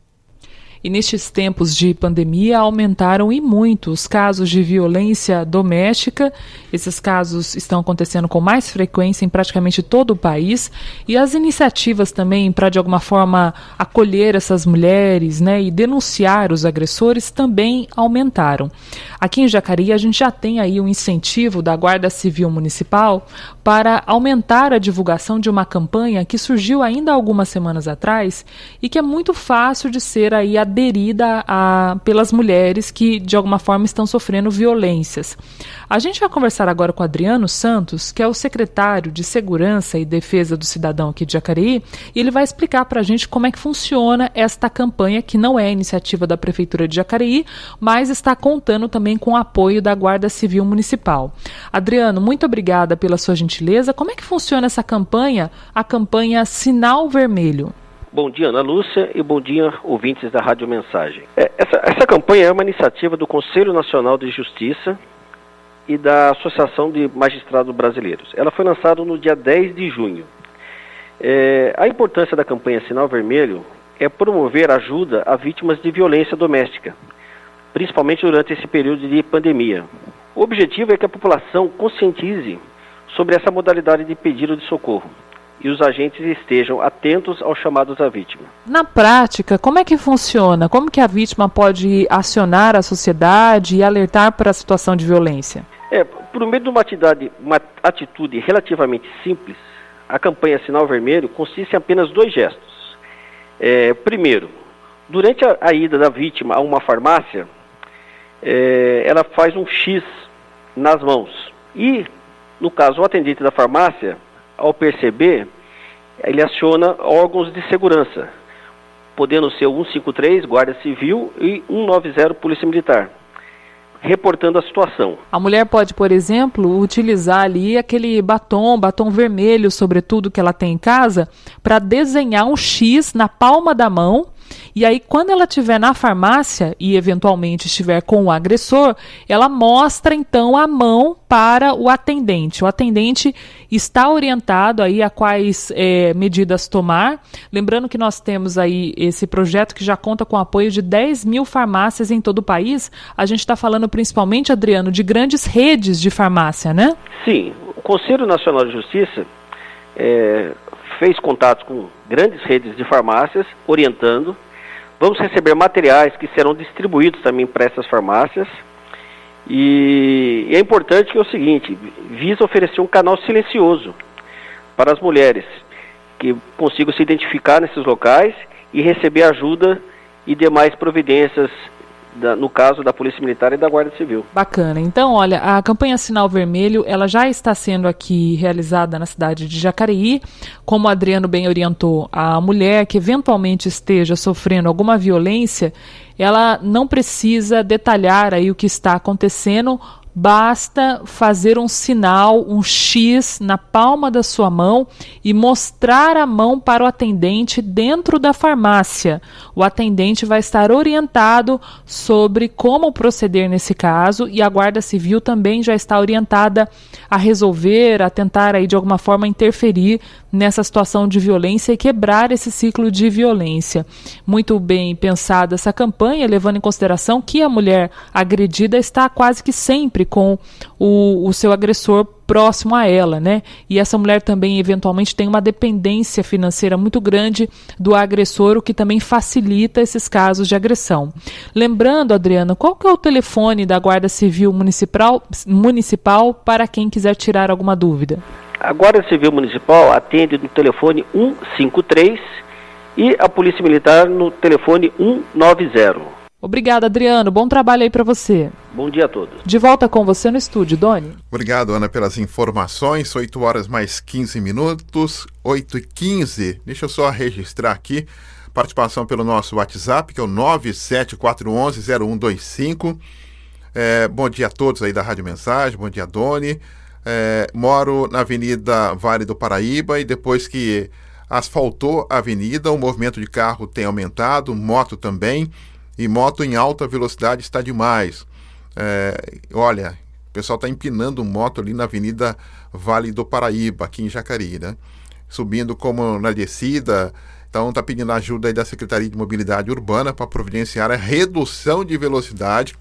E nestes tempos de pandemia aumentaram e muito os casos de violência doméstica. Esses casos estão acontecendo com mais frequência em praticamente todo o país. E as iniciativas também para, de alguma forma, acolher essas mulheres, né, e denunciar os agressores também aumentaram. Aqui em Jacareí a gente já tem aí um incentivo da Guarda Civil Municipal para aumentar a divulgação de uma campanha que surgiu ainda há algumas semanas atrás e que é muito fácil de ser aí aderida pelas mulheres que, de alguma forma, estão sofrendo violências. A gente vai conversar agora com o Adriano Santos, que é o secretário de Segurança e Defesa do Cidadão aqui de Jacareí, e ele vai explicar para a gente como é que funciona esta campanha, que não é iniciativa da Prefeitura de Jacareí, mas está contando também com o apoio da Guarda Civil Municipal. Adriano, muito obrigada pela sua gentileza. Como é que funciona essa campanha, a campanha Sinal Vermelho? Bom dia, Ana Lúcia, e bom dia, ouvintes da Rádio Mensagem. Essa campanha é uma iniciativa do Conselho Nacional de Justiça e da Associação de Magistrados Brasileiros. Ela foi lançada no dia 10 de junho. A importância da campanha Sinal Vermelho é promover ajuda a vítimas de violência doméstica, principalmente durante esse período de pandemia. O objetivo é que a população conscientize sobre essa modalidade de pedido de socorro e os agentes estejam atentos aos chamados da vítima. Na prática, como é que funciona? Como que a vítima pode acionar a sociedade e alertar para a situação de violência? Por meio de uma atitude relativamente simples, a campanha Sinal Vermelho consiste em apenas 2 gestos. Primeiro, durante a ida da vítima a uma farmácia, ela faz um X nas mãos. E, no caso, o atendente da farmácia, ao perceber, ele aciona órgãos de segurança, podendo ser o 153, Guarda Civil, e 190, Polícia Militar, reportando a situação. A mulher pode, por exemplo, utilizar ali aquele batom vermelho, sobretudo, que ela tem em casa, para desenhar um X na palma da mão. E aí, quando ela estiver na farmácia e eventualmente estiver com o agressor, ela mostra então a mão para o atendente. O atendente está orientado aí a quais medidas tomar. Lembrando que nós temos aí esse projeto que já conta com o apoio de 10 mil farmácias em todo o país. A gente está falando principalmente, Adriano, de grandes redes de farmácia, né? Sim. O Conselho Nacional de Justiça fez contatos com grandes redes de farmácias, orientando. Vamos receber materiais que serão distribuídos também para essas farmácias. E é importante que é o seguinte, visa oferecer um canal silencioso para as mulheres que consigam se identificar nesses locais e receber ajuda e demais providências, no caso da Polícia Militar e da Guarda Civil. Bacana. Então, olha, a campanha Sinal Vermelho, ela já está sendo aqui realizada na cidade de Jacareí. Como o Adriano bem orientou, a mulher que eventualmente esteja sofrendo alguma violência, ela não precisa detalhar aí o que está acontecendo, basta fazer um sinal, um X na palma da sua mão e mostrar a mão para o atendente dentro da farmácia. O atendente vai estar orientado sobre como proceder nesse caso e a Guarda Civil também já está orientada a resolver, a tentar aí de alguma forma interferir nessa situação de violência e quebrar esse ciclo de violência. Muito bem pensada essa campanha, levando em consideração que a mulher agredida está quase que sempre com o seu agressor próximo a ela, né? E essa mulher também, eventualmente, tem uma dependência financeira muito grande do agressor, o que também facilita esses casos de agressão. Lembrando, Adriano, qual que é o telefone da Guarda Civil Municipal para quem quiser tirar alguma dúvida? A Guarda Civil Municipal atende no telefone 153 e a Polícia Militar no telefone 190. Obrigada, Adriano. Bom trabalho aí para você. Bom dia a todos. De volta com você no estúdio, Doni. Obrigado, Ana, pelas informações. 8 horas mais 15 minutos, 8h15. Deixa eu só registrar aqui participação pelo nosso WhatsApp, que é o 974110125. Bom dia a todos aí da Rádio Mensagem. Bom dia, Doni. Moro na Avenida Vale do Paraíba e depois que asfaltou a avenida, o movimento de carro tem aumentado, moto também. E moto em alta velocidade está demais. Olha, o pessoal está empinando moto ali na Avenida Vale do Paraíba, aqui em Jacareí, né? Subindo como na descida. Então está pedindo ajuda aí da Secretaria de Mobilidade Urbana para providenciar a redução de velocidade,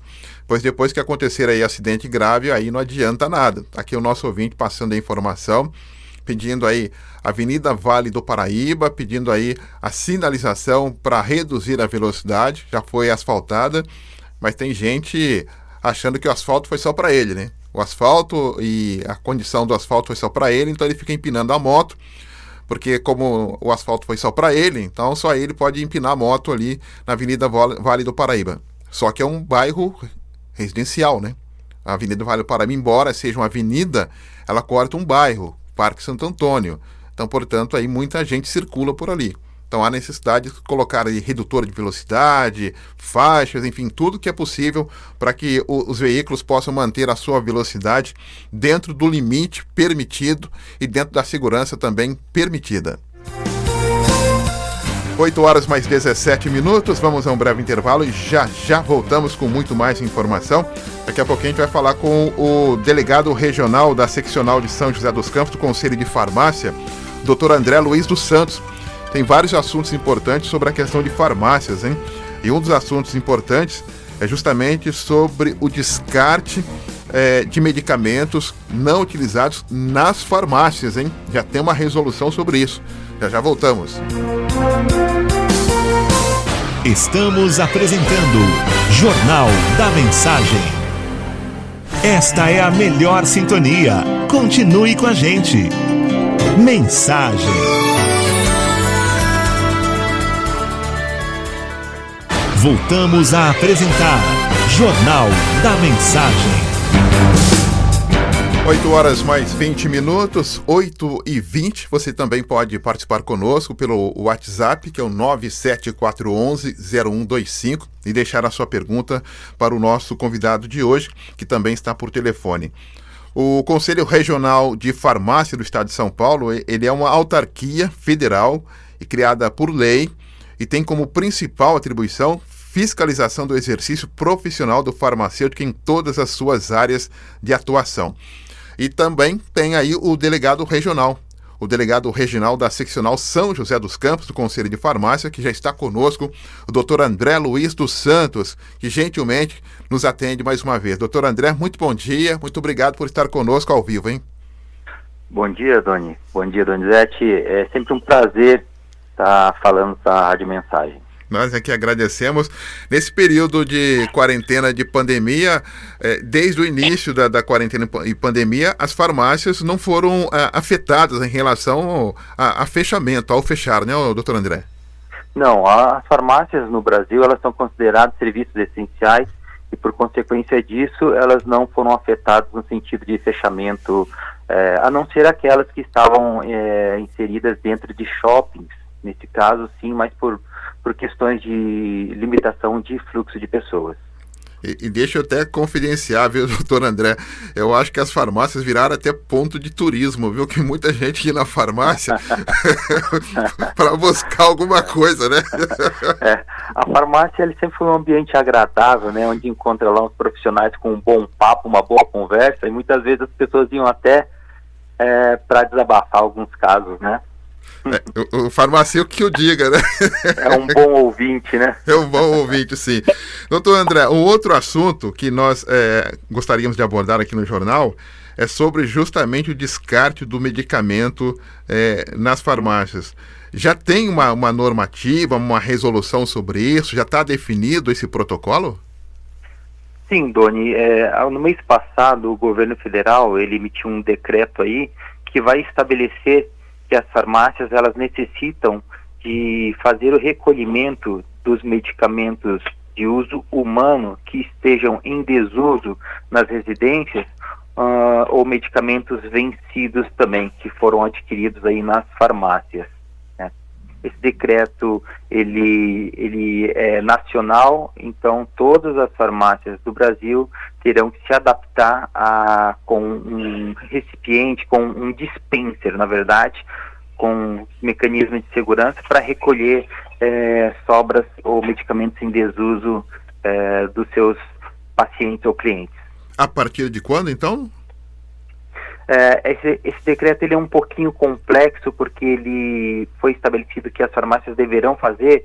pois depois que acontecer aí acidente grave, aí não adianta nada. Aqui o nosso ouvinte passando a informação, pedindo aí Avenida Vale do Paraíba, pedindo aí a sinalização para reduzir a velocidade, já foi asfaltada, mas tem gente achando que o asfalto foi só para ele, né? O asfalto e a condição do asfalto foi só para ele, então ele fica empinando a moto, porque como o asfalto foi só para ele, então só ele pode empinar a moto ali na Avenida Vale do Paraíba. Só que é um bairro residencial, né? A Avenida Vale do Paraíba, embora seja uma avenida, ela corta um bairro, Parque Santo Antônio. Então, portanto, aí muita gente circula por ali. Então, há necessidade de colocar aí redutor de velocidade, faixas, enfim, tudo que é possível para que os veículos possam manter a sua velocidade dentro do limite permitido e dentro da segurança também permitida. 8 horas mais 17 minutos, vamos a um breve intervalo e já voltamos com muito mais informação. Daqui a pouquinho a gente vai falar com o delegado regional da seccional de São José dos Campos do Conselho de Farmácia, Dr. André Luiz dos Santos. Tem vários assuntos importantes sobre a questão de farmácias, hein? E um dos assuntos importantes é justamente sobre o descarte de medicamentos não utilizados nas farmácias, hein? Já tem uma resolução sobre isso. Já voltamos. Estamos apresentando Jornal da Mensagem. Esta é a melhor sintonia. Continue com a gente. Mensagem. Voltamos a apresentar Jornal da Mensagem. 8 horas mais 20 minutos, 8h20. Você também pode participar conosco pelo WhatsApp, que é o 974110125, e deixar a sua pergunta para o nosso convidado de hoje, que também está por telefone. O Conselho Regional de Farmácia do Estado de São Paulo, ele é uma autarquia federal e criada por lei e tem como principal atribuição fiscalização do exercício profissional do farmacêutico em todas as suas áreas de atuação. E também tem aí o delegado regional da seccional São José dos Campos, do Conselho de Farmácia, que já está conosco, o Dr. André Luiz dos Santos, que gentilmente nos atende mais uma vez. Dr. André, muito bom dia, muito obrigado por estar conosco ao vivo, hein? Bom dia, Doni. Bom dia, Donizete. É sempre um prazer estar falando da Rádio Mensagem. Nós aqui agradecemos. Nesse período de quarentena de pandemia, desde o início da quarentena e pandemia, as farmácias não foram afetadas em relação a fechamento, ao fechar, né, doutor André? Não, as farmácias no Brasil, elas são consideradas serviços essenciais e, por consequência disso, elas não foram afetadas no sentido de fechamento, a não ser aquelas que estavam inseridas dentro de shoppings, nesse caso sim, mas por questões de limitação de fluxo de pessoas. E deixa eu até confidenciar, viu, doutor André? Eu acho que as farmácias viraram até ponto de turismo, viu? Que muita gente ia na farmácia para buscar alguma coisa, né? A farmácia ele sempre foi um ambiente agradável, né? Onde encontra lá uns profissionais com um bom papo, uma boa conversa, e muitas vezes as pessoas iam até para desabafar alguns casos, né? O farmacêutico que o diga, né? É um bom ouvinte, né? É um bom ouvinte, sim. Doutor André, um outro assunto que nós gostaríamos de abordar aqui no jornal é sobre justamente o descarte do medicamento nas farmácias. Já tem uma normativa, uma resolução sobre isso? Já está definido esse protocolo? Sim, Doni. No mês passado, o governo federal ele emitiu um decreto aí que vai estabelecer que as farmácias elas necessitam de fazer o recolhimento dos medicamentos de uso humano que estejam em desuso nas residências ou medicamentos vencidos também, que foram adquiridos aí nas farmácias, né? Esse decreto, ele é nacional, então todas as farmácias do Brasil terão que se adaptar com um recipiente, com um dispenser, na verdade, com mecanismos de segurança para recolher sobras ou medicamentos em desuso dos seus pacientes ou clientes. A partir de quando, então? Esse decreto ele é um pouquinho complexo porque ele foi estabelecido que as farmácias deverão fazer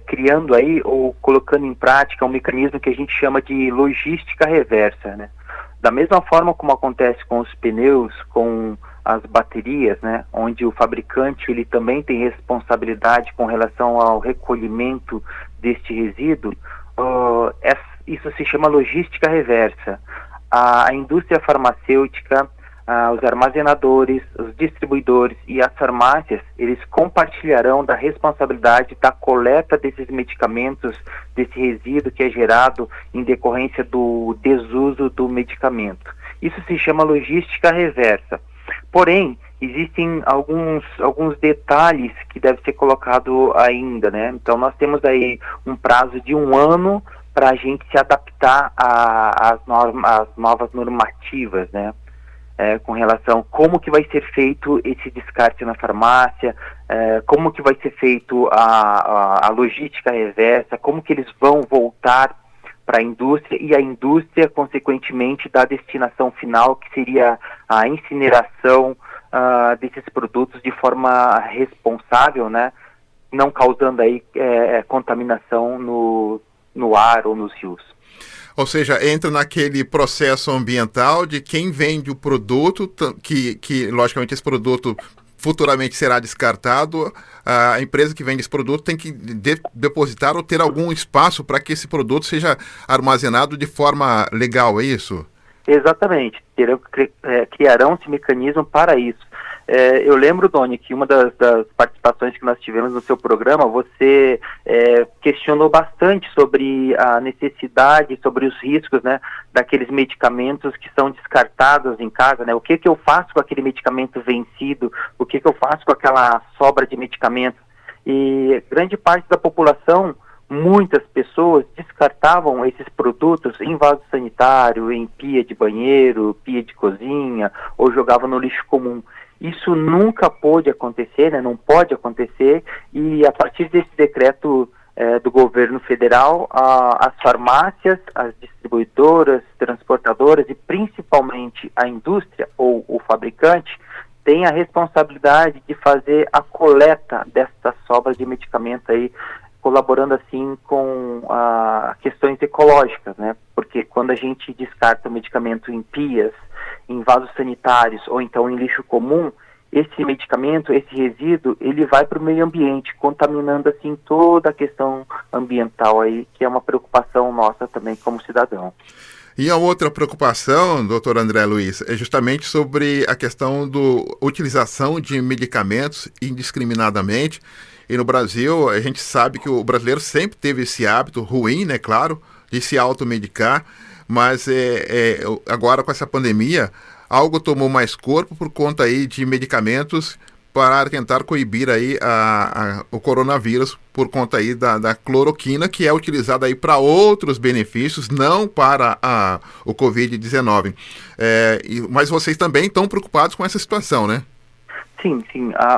criando aí ou colocando em prática um mecanismo que a gente chama de logística reversa, né? Da mesma forma como acontece com os pneus, com as baterias, né, onde o fabricante ele também tem responsabilidade com relação ao recolhimento deste resíduo, isso se chama logística reversa. A indústria farmacêutica, os armazenadores, os distribuidores e as farmácias, eles compartilharão da responsabilidade da coleta desses medicamentos, desse resíduo que é gerado em decorrência do desuso do medicamento. Isso se chama logística reversa. Porém, existem alguns detalhes que devem ser colocados ainda, né? Então, nós temos aí um prazo de 1 ano para a gente se adaptar às novas normativas, né? Com relação a como que vai ser feito esse descarte na farmácia, como que vai ser feito a logística reversa, como que eles vão voltar para a indústria e a indústria, consequentemente, da destinação final, que seria a incineração desses produtos de forma responsável, né? Não causando aí contaminação no ar ou nos rios. Ou seja, entra naquele processo ambiental de quem vende o produto, que logicamente esse produto futuramente será descartado, a empresa que vende esse produto tem que depositar ou ter algum espaço para que esse produto seja armazenado de forma legal, é isso? Exatamente, criarão-se mecanismo para isso. Eu lembro, Doni, que uma das participações que nós tivemos no seu programa, você questionou bastante sobre a necessidade, sobre os riscos, né, daqueles medicamentos que são descartados em casa, né? O que eu faço com aquele medicamento vencido? O que eu faço com aquela sobra de medicamentos? E grande parte da população, muitas pessoas descartavam esses produtos em vaso sanitário, em pia de banheiro, pia de cozinha, ou jogavam no lixo comum. Isso nunca pôde acontecer, né? Não pode acontecer, e a partir desse decreto do governo federal, as farmácias, as distribuidoras, transportadoras e principalmente a indústria ou o fabricante têm a responsabilidade de fazer a coleta dessas sobras de medicamento aí, colaborando assim com questões ecológicas, né? Porque quando a gente descarta o medicamento em pias, em vasos sanitários ou então em lixo comum, esse medicamento, esse resíduo, ele vai para o meio ambiente, contaminando assim toda a questão ambiental aí, que é uma preocupação nossa também como cidadão. E a outra preocupação, doutor André Luiz, é justamente sobre a questão da utilização de medicamentos indiscriminadamente. E no Brasil, a gente sabe que o brasileiro sempre teve esse hábito ruim, né, claro, de se automedicar, mas agora com essa pandemia, algo tomou mais corpo por conta aí de medicamentos para tentar coibir aí o coronavírus por conta aí da cloroquina, que é utilizada aí para outros benefícios, não para o Covid-19. Mas vocês também estão preocupados com essa situação, né? Sim.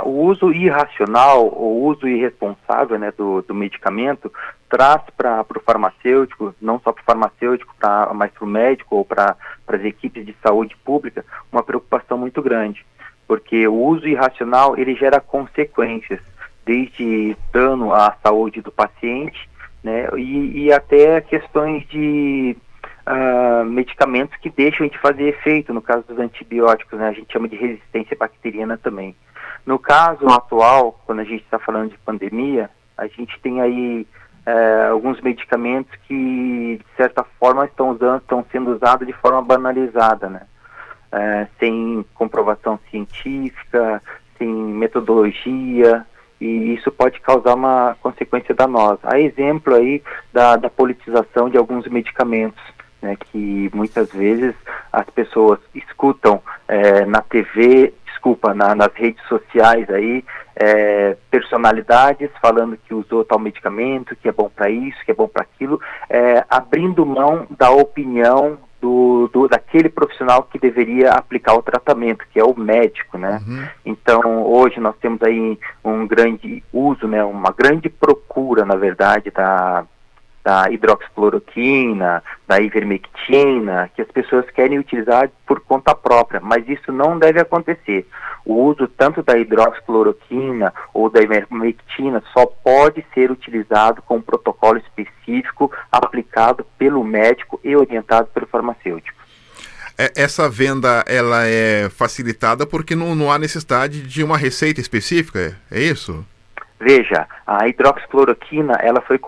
O uso irracional, o uso irresponsável, né, do medicamento traz para o farmacêutico, não só para o farmacêutico, mas para o médico ou para as equipes de saúde pública, uma preocupação muito grande. Porque o uso irracional, ele gera consequências, desde dano à saúde do paciente, né, e até questões de medicamentos que deixam de fazer efeito, no caso dos antibióticos, né, a gente chama de resistência bacteriana também. No caso atual, quando a gente está falando de pandemia, a gente tem aí alguns medicamentos que, de certa forma, estão sendo usados de forma banalizada, né? Sem comprovação científica, sem metodologia, e isso pode causar uma consequência danosa. Há exemplo aí da politização de alguns medicamentos, né, que muitas vezes as pessoas escutam na TV, nas redes sociais aí, personalidades falando que usou tal medicamento, que é bom para isso, que é bom para aquilo, abrindo mão da opinião daquele profissional que deveria aplicar o tratamento, que é o médico, né? Uhum. Então, hoje nós temos aí um grande uso, né, uma grande procura, na verdade, da hidroxicloroquina, da ivermectina, que as pessoas querem utilizar por conta própria, mas isso não deve acontecer. O uso tanto da hidroxicloroquina ou da ivermectina só pode ser utilizado com um protocolo específico aplicado pelo médico e orientado pelo farmacêutico. Essa venda, ela é facilitada porque não há necessidade de uma receita específica, é isso? Veja, a hidroxicloroquina, ela foi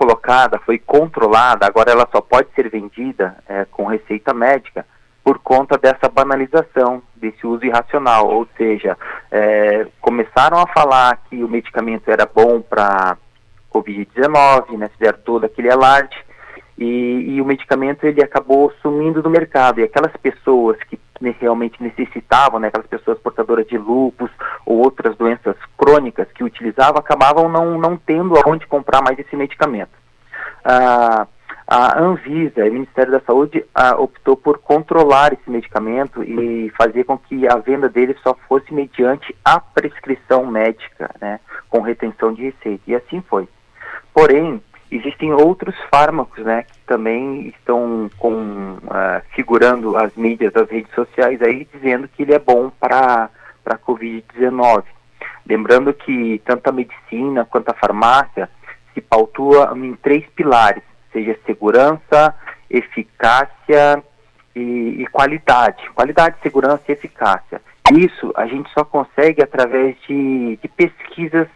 controlada, agora ela só pode ser vendida com receita médica por conta dessa banalização, desse uso irracional, ou seja, começaram a falar que o medicamento era bom para Covid-19, né, fizeram todo aquele alarde, e o medicamento ele acabou sumindo do mercado, e aquelas pessoas que realmente necessitavam, né, aquelas pessoas portadoras de lúpus ou outras doenças crônicas que utilizavam, acabavam não tendo aonde comprar mais esse medicamento. A Anvisa, o Ministério da Saúde, optou por controlar esse medicamento e fazer com que a venda dele só fosse mediante a prescrição médica, né, com retenção de receita, e assim foi. Porém, existem outros fármacos, né, que também estão figurando as mídias das redes sociais aí, dizendo que ele é bom para a Covid-19. Lembrando que tanto a medicina quanto a farmácia se pautua em 3 pilares, seja segurança, eficácia e qualidade. Qualidade, segurança e eficácia. Isso a gente só consegue através de pesquisas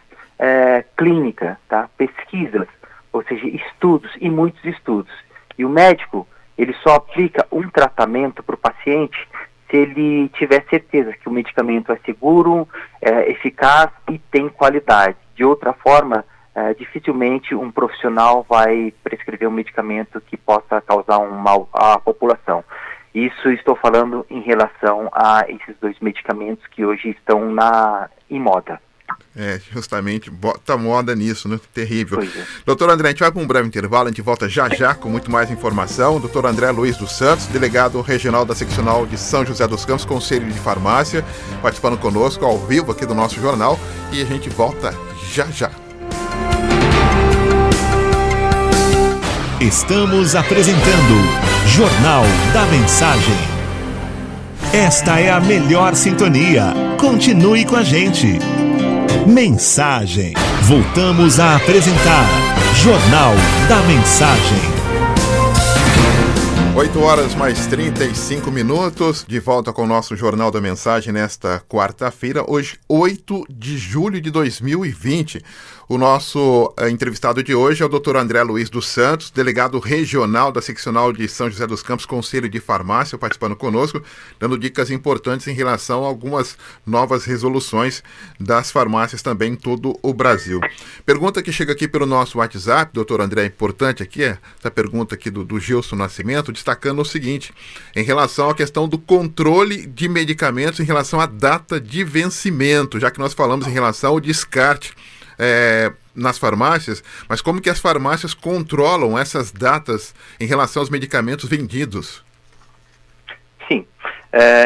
clínicas, tá? Pesquisas, ou seja, estudos e muitos estudos. E o médico, ele só aplica um tratamento para o paciente se ele tiver certeza que o medicamento é seguro, eficaz e tem qualidade. De outra forma, dificilmente um profissional vai prescrever um medicamento que possa causar um mal à população. Isso estou falando em relação a esses 2 medicamentos que hoje estão em moda. Justamente, bota moda nisso, né? Terrível. Doutor André, a gente vai para um breve intervalo, a gente volta já com muito mais informação. Doutor André Luiz dos Santos, delegado regional da seccional de São José dos Campos, Conselho de Farmácia, participando conosco ao vivo aqui do nosso jornal, e a gente volta já. Estamos apresentando Jornal da Mensagem. Esta é a melhor sintonia. Continue com a gente. Mensagem. Voltamos a apresentar Jornal da Mensagem. 8 horas mais 35 minutos, de volta com o nosso Jornal da Mensagem nesta quarta-feira, hoje 8 de julho de 2020. O nosso entrevistado de hoje é o Dr. André Luiz dos Santos, delegado regional da seccional de São José dos Campos, Conselho de Farmácia, participando conosco, dando dicas importantes em relação a algumas novas resoluções das farmácias também em todo o Brasil. Pergunta que chega aqui pelo nosso WhatsApp, doutor André, é importante aqui, essa pergunta aqui do Gilson Nascimento, destacando o seguinte, em relação à questão do controle de medicamentos em relação à data de vencimento, já que nós falamos em relação ao descarte nas farmácias, mas como que as farmácias controlam essas datas em relação aos medicamentos vendidos? Sim,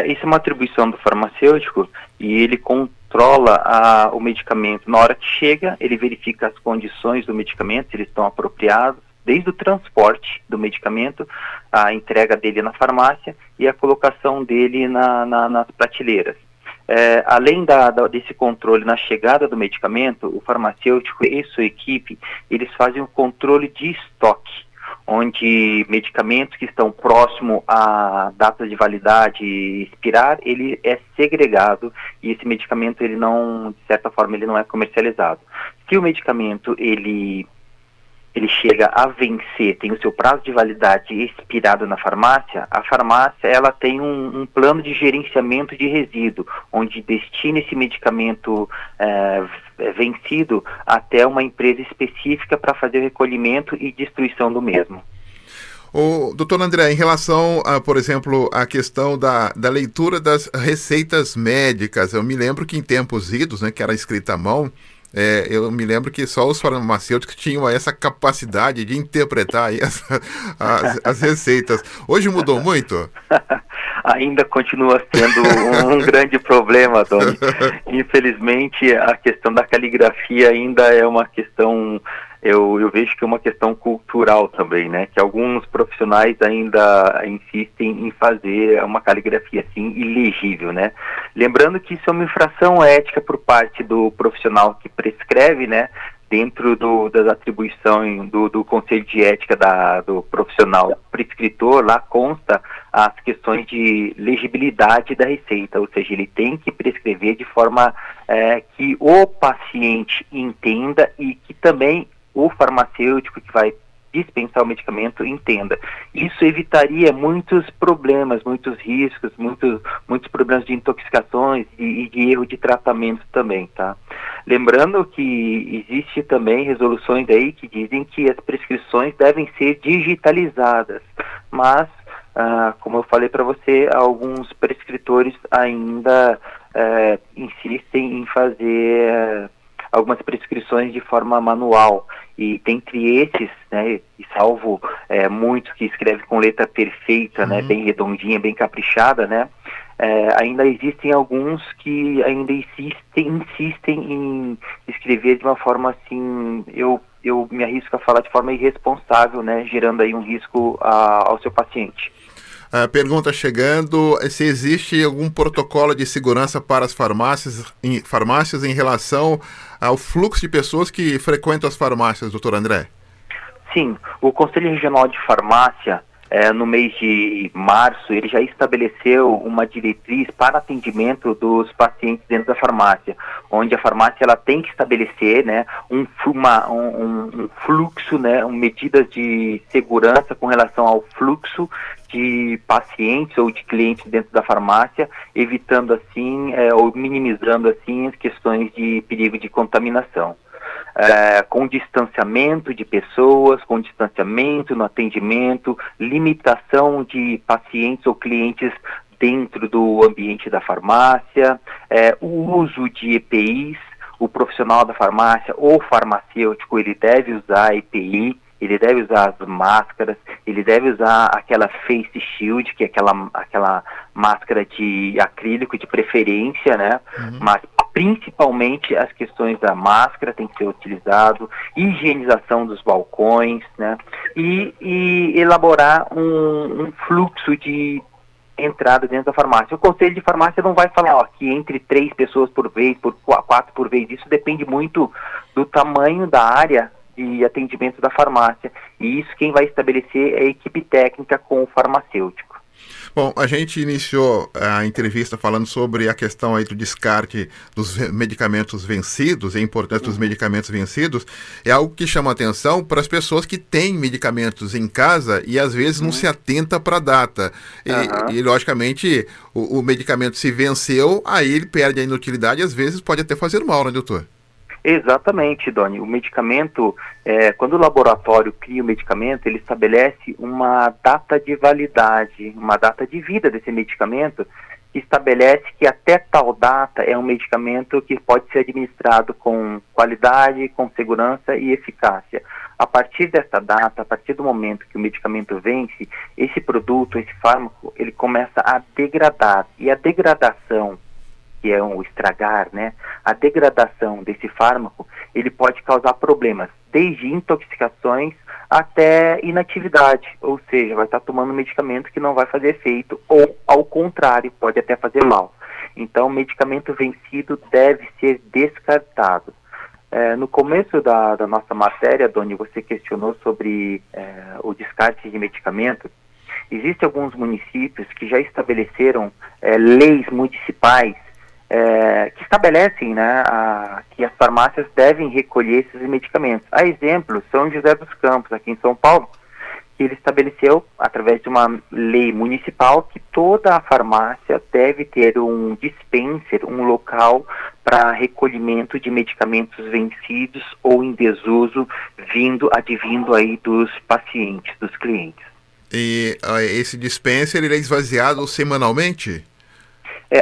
isso é uma atribuição do farmacêutico e ele controla o medicamento. Na hora que chega, ele verifica as condições do medicamento, se eles estão apropriados, desde o transporte do medicamento, a entrega dele na farmácia e a colocação dele nas prateleiras. Além desse controle na chegada do medicamento, o farmacêutico e sua equipe, eles fazem um controle de estoque, onde medicamentos que estão próximo à data de validade expirar, ele é segregado e esse medicamento, ele não, de certa forma, ele não é comercializado. Se o medicamento, ele chega a vencer, tem o seu prazo de validade expirado na farmácia, a farmácia ela tem um plano de gerenciamento de resíduo, onde destina esse medicamento vencido até uma empresa específica para fazer o recolhimento e destruição do mesmo. O doutor André, em relação, por exemplo, à questão da leitura das receitas médicas, eu me lembro que em tempos idos, né, que era escrita à mão, eu me lembro que só os farmacêuticos tinham essa capacidade de interpretar aí as receitas. Hoje mudou muito? Ainda continua sendo um grande problema, Tony. Infelizmente, a questão da caligrafia ainda é uma questão... Eu vejo que é uma questão cultural também, né? Que alguns profissionais ainda insistem em fazer uma caligrafia assim ilegível, né? Lembrando que isso é uma infração ética por parte do profissional que prescreve, né? Dentro das atribuições do Conselho de Ética do profissional prescritor, lá consta as questões de legibilidade da receita, ou seja, ele tem que prescrever de forma que o paciente entenda e que também o farmacêutico que vai dispensar o medicamento entenda. Isso evitaria muitos problemas, muitos riscos, muitos problemas de intoxicações e de erro de tratamento também, tá? Lembrando que existe também resoluções aí que dizem que as prescrições devem ser digitalizadas, mas, como eu falei para você, alguns prescritores ainda insistem em fazer algumas prescrições de forma manual, e dentre esses, né, e salvo muitos que escrevem com letra perfeita, né, bem redondinha, bem caprichada, né, ainda existem alguns que ainda insistem em escrever de uma forma assim, eu me arrisco a falar de forma irresponsável, né, gerando aí um risco ao seu paciente. A pergunta chegando, se existe algum protocolo de segurança para as farmácias em relação ao fluxo de pessoas que frequentam as farmácias, doutor André? Sim, o Conselho Regional de Farmácia, no mês de março, ele já estabeleceu uma diretriz para atendimento dos pacientes dentro da farmácia, onde a farmácia ela tem que estabelecer, né, um fluxo, né, medidas de segurança com relação ao fluxo de pacientes ou de clientes dentro da farmácia, evitando assim, ou minimizando assim as questões de perigo de contaminação. Com distanciamento de pessoas, com distanciamento no atendimento, limitação de pacientes ou clientes dentro do ambiente da farmácia, o uso de EPIs, o profissional da farmácia ou farmacêutico, ele deve usar EPI, ele deve usar as máscaras, ele deve usar aquela face shield, que é aquela máscara de acrílico de preferência, né? Mas principalmente as questões da máscara tem que ser utilizado, higienização dos balcões, né? E elaborar um fluxo de entrada dentro da farmácia. O Conselho de Farmácia não vai falar que entre 3 pessoas por vez, por 4 por vez. Isso depende muito do tamanho da área de atendimento da farmácia. E isso quem vai estabelecer é a equipe técnica com o farmacêutico. Bom, a gente iniciou a entrevista falando sobre a questão aí do descarte dos medicamentos vencidos, a importância dos medicamentos vencidos. É algo que chama atenção para as pessoas que têm medicamentos em casa e às vezes não se atenta para a data. E logicamente, o medicamento se venceu, aí ele perde a inutilidade e às vezes pode até fazer mal, né, doutor? Exatamente, Doni. O medicamento, quando o laboratório cria o medicamento, ele estabelece uma data de validade, uma data de vida desse medicamento, que estabelece que até tal data é um medicamento que pode ser administrado com qualidade, com segurança e eficácia. A partir dessa data, a partir do momento que o medicamento vence, esse produto, esse fármaco, ele começa a degradar. E a degradação, que é o estragar, né? A degradação desse fármaco, ele pode causar problemas, desde intoxicações até inatividade, ou seja, vai estar tomando um medicamento que não vai fazer efeito, ou ao contrário, pode até fazer mal. Então, o medicamento vencido deve ser descartado. No começo da nossa matéria, Doni, você questionou sobre o descarte de medicamentos. Existem alguns municípios que já estabeleceram leis municipais que estabelecem, né, que as farmácias devem recolher esses medicamentos. A exemplo, São José dos Campos, aqui em São Paulo, que ele estabeleceu, através de uma lei municipal, que toda a farmácia deve ter um dispenser, um local para recolhimento de medicamentos vencidos ou em desuso, advindo aí dos pacientes, dos clientes. E esse dispenser, ele é esvaziado semanalmente?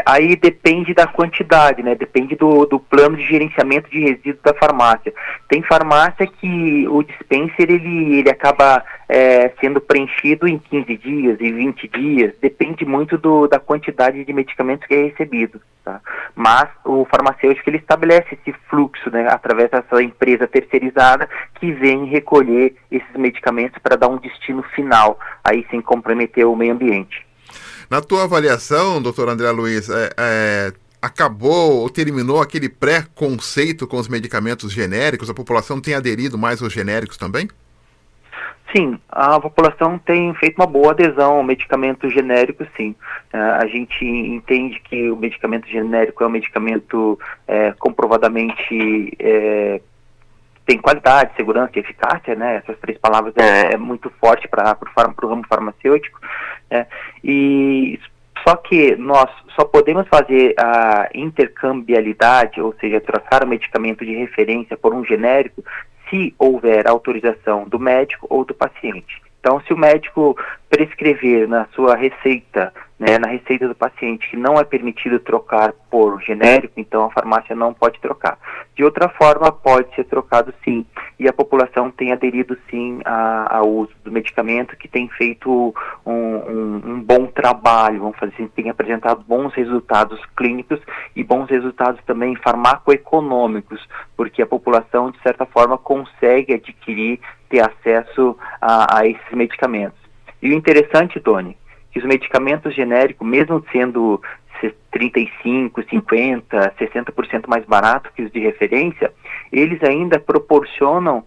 Aí depende da quantidade, né? Depende do plano de gerenciamento de resíduos da farmácia. Tem farmácia que o dispenser ele acaba sendo preenchido em 15 dias e 20 dias, depende muito da quantidade de medicamentos que é recebido, tá? Mas o farmacêutico ele estabelece esse fluxo, né, através dessa empresa terceirizada que vem recolher esses medicamentos para dar um destino final, aí sem comprometer o meio ambiente. Na tua avaliação, doutor André Luiz, acabou ou terminou aquele pré-conceito com os medicamentos genéricos? A população tem aderido mais aos genéricos também? Sim, a população tem feito uma boa adesão ao medicamento genérico, sim. A gente entende que o medicamento genérico é um medicamento comprovadamente tem qualidade, segurança e eficácia, né? Essas três palavras é muito forte para o ramo farmacêutico. E só que nós só podemos fazer a intercambiabilidade, ou seja, trocar o medicamento de referência por um genérico, se houver autorização do médico ou do paciente. Então, se o médico prescrever na sua receita, né, na receita do paciente, que não é permitido trocar por genérico, então a farmácia não pode trocar. De outra forma, pode ser trocado sim, e a população tem aderido sim ao uso do medicamento, que tem feito um bom trabalho, vamos fazer assim, tem apresentado bons resultados clínicos e bons resultados também farmacoeconômicos, porque a população, de certa forma, consegue adquirir, ter acesso a esses medicamentos. E o interessante, Tony, que os medicamentos genéricos, mesmo sendo 35, 50, 60% mais baratos que os de referência, eles ainda proporcionam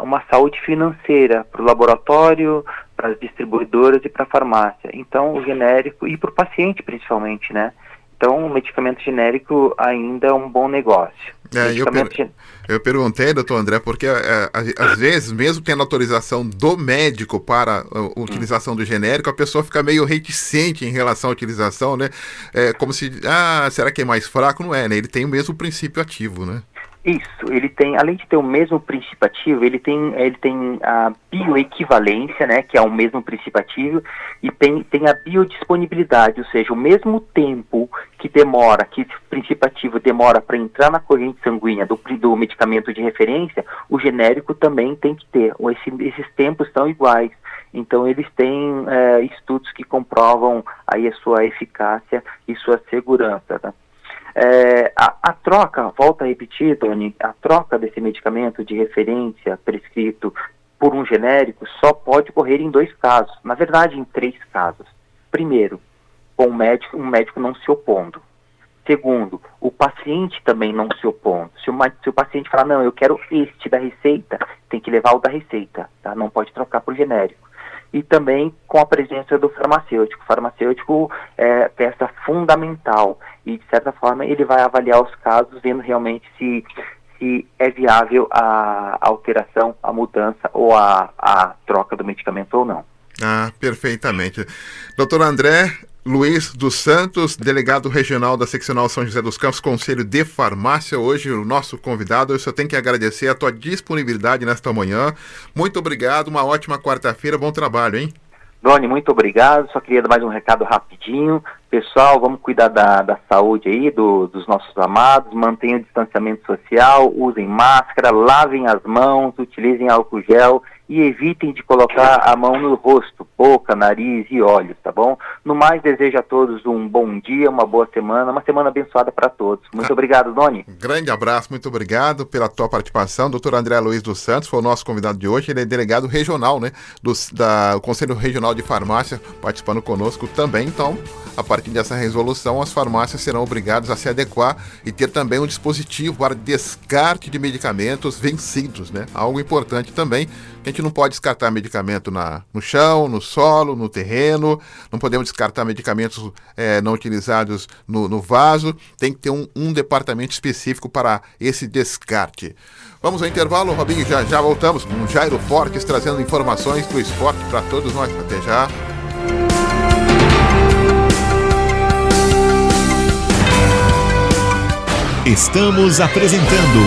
uma saúde financeira para o laboratório, para as distribuidoras e para a farmácia. Então, o genérico, e para o paciente principalmente, né? Então, o medicamento genérico ainda é um bom negócio. Eu perguntei, doutor André, porque às vezes, mesmo tendo autorização do médico para a utilização do genérico, a pessoa fica meio reticente em relação à utilização, né? Como se, será que é mais fraco? Não é, né? Ele tem o mesmo princípio ativo, né? Isso, ele tem, além de ter o mesmo princípio ativo, ele tem a bioequivalência, né, que é o mesmo princípio ativo, e tem a biodisponibilidade, ou seja, o mesmo tempo que esse princípio ativo demora para entrar na corrente sanguínea do medicamento de referência, o genérico também tem que ter. Esses tempos são iguais. Então, eles têm estudos que comprovam aí a sua eficácia e sua segurança, tá? A troca, volto a repetir, Tony, a troca desse medicamento de referência prescrito por um genérico só pode ocorrer em 2 casos, na verdade em 3 casos. Primeiro, com um médico não se opondo. Segundo, o paciente também não se opondo. Se o paciente falar, não, eu quero este da receita, tem que levar o da receita, tá? Não pode trocar por genérico. E também com a presença do farmacêutico. O farmacêutico é peça fundamental e, de certa forma, ele vai avaliar os casos, vendo realmente se é viável a alteração, a mudança ou a troca do medicamento ou não. Ah, perfeitamente. Doutor André Luiz dos Santos, delegado regional da Seccional São José dos Campos, Conselho de Farmácia, hoje o nosso convidado. Eu só tenho que agradecer a tua disponibilidade nesta manhã. Muito obrigado, uma ótima quarta-feira, bom trabalho, hein? Doni, muito obrigado. Só queria dar mais um recado rapidinho. Pessoal, vamos cuidar da saúde aí dos nossos amados, mantenham o distanciamento social, usem máscara, lavem as mãos, utilizem álcool gel e evitem de colocar a mão no rosto, boca, nariz e olhos, tá bom? No mais, desejo a todos um bom dia, uma boa semana, uma semana abençoada para todos. Muito obrigado, Doni. Um grande abraço, muito obrigado pela tua participação. Dr. André Luiz dos Santos foi o nosso convidado de hoje, ele é delegado regional, né, do Conselho Regional de Farmácia, participando conosco também. Então, a partir dessa resolução, as farmácias serão obrigadas a se adequar e ter também um dispositivo para descarte de medicamentos vencidos, né? Algo importante também, a gente não pode descartar medicamento no chão, no solo, no terreno, não podemos descartar medicamentos não utilizados no vaso, tem que ter um departamento específico para esse descarte. Vamos ao intervalo, Robinho, já voltamos com o Jairo Fortes trazendo informações do esporte para todos nós. Até já. Estamos apresentando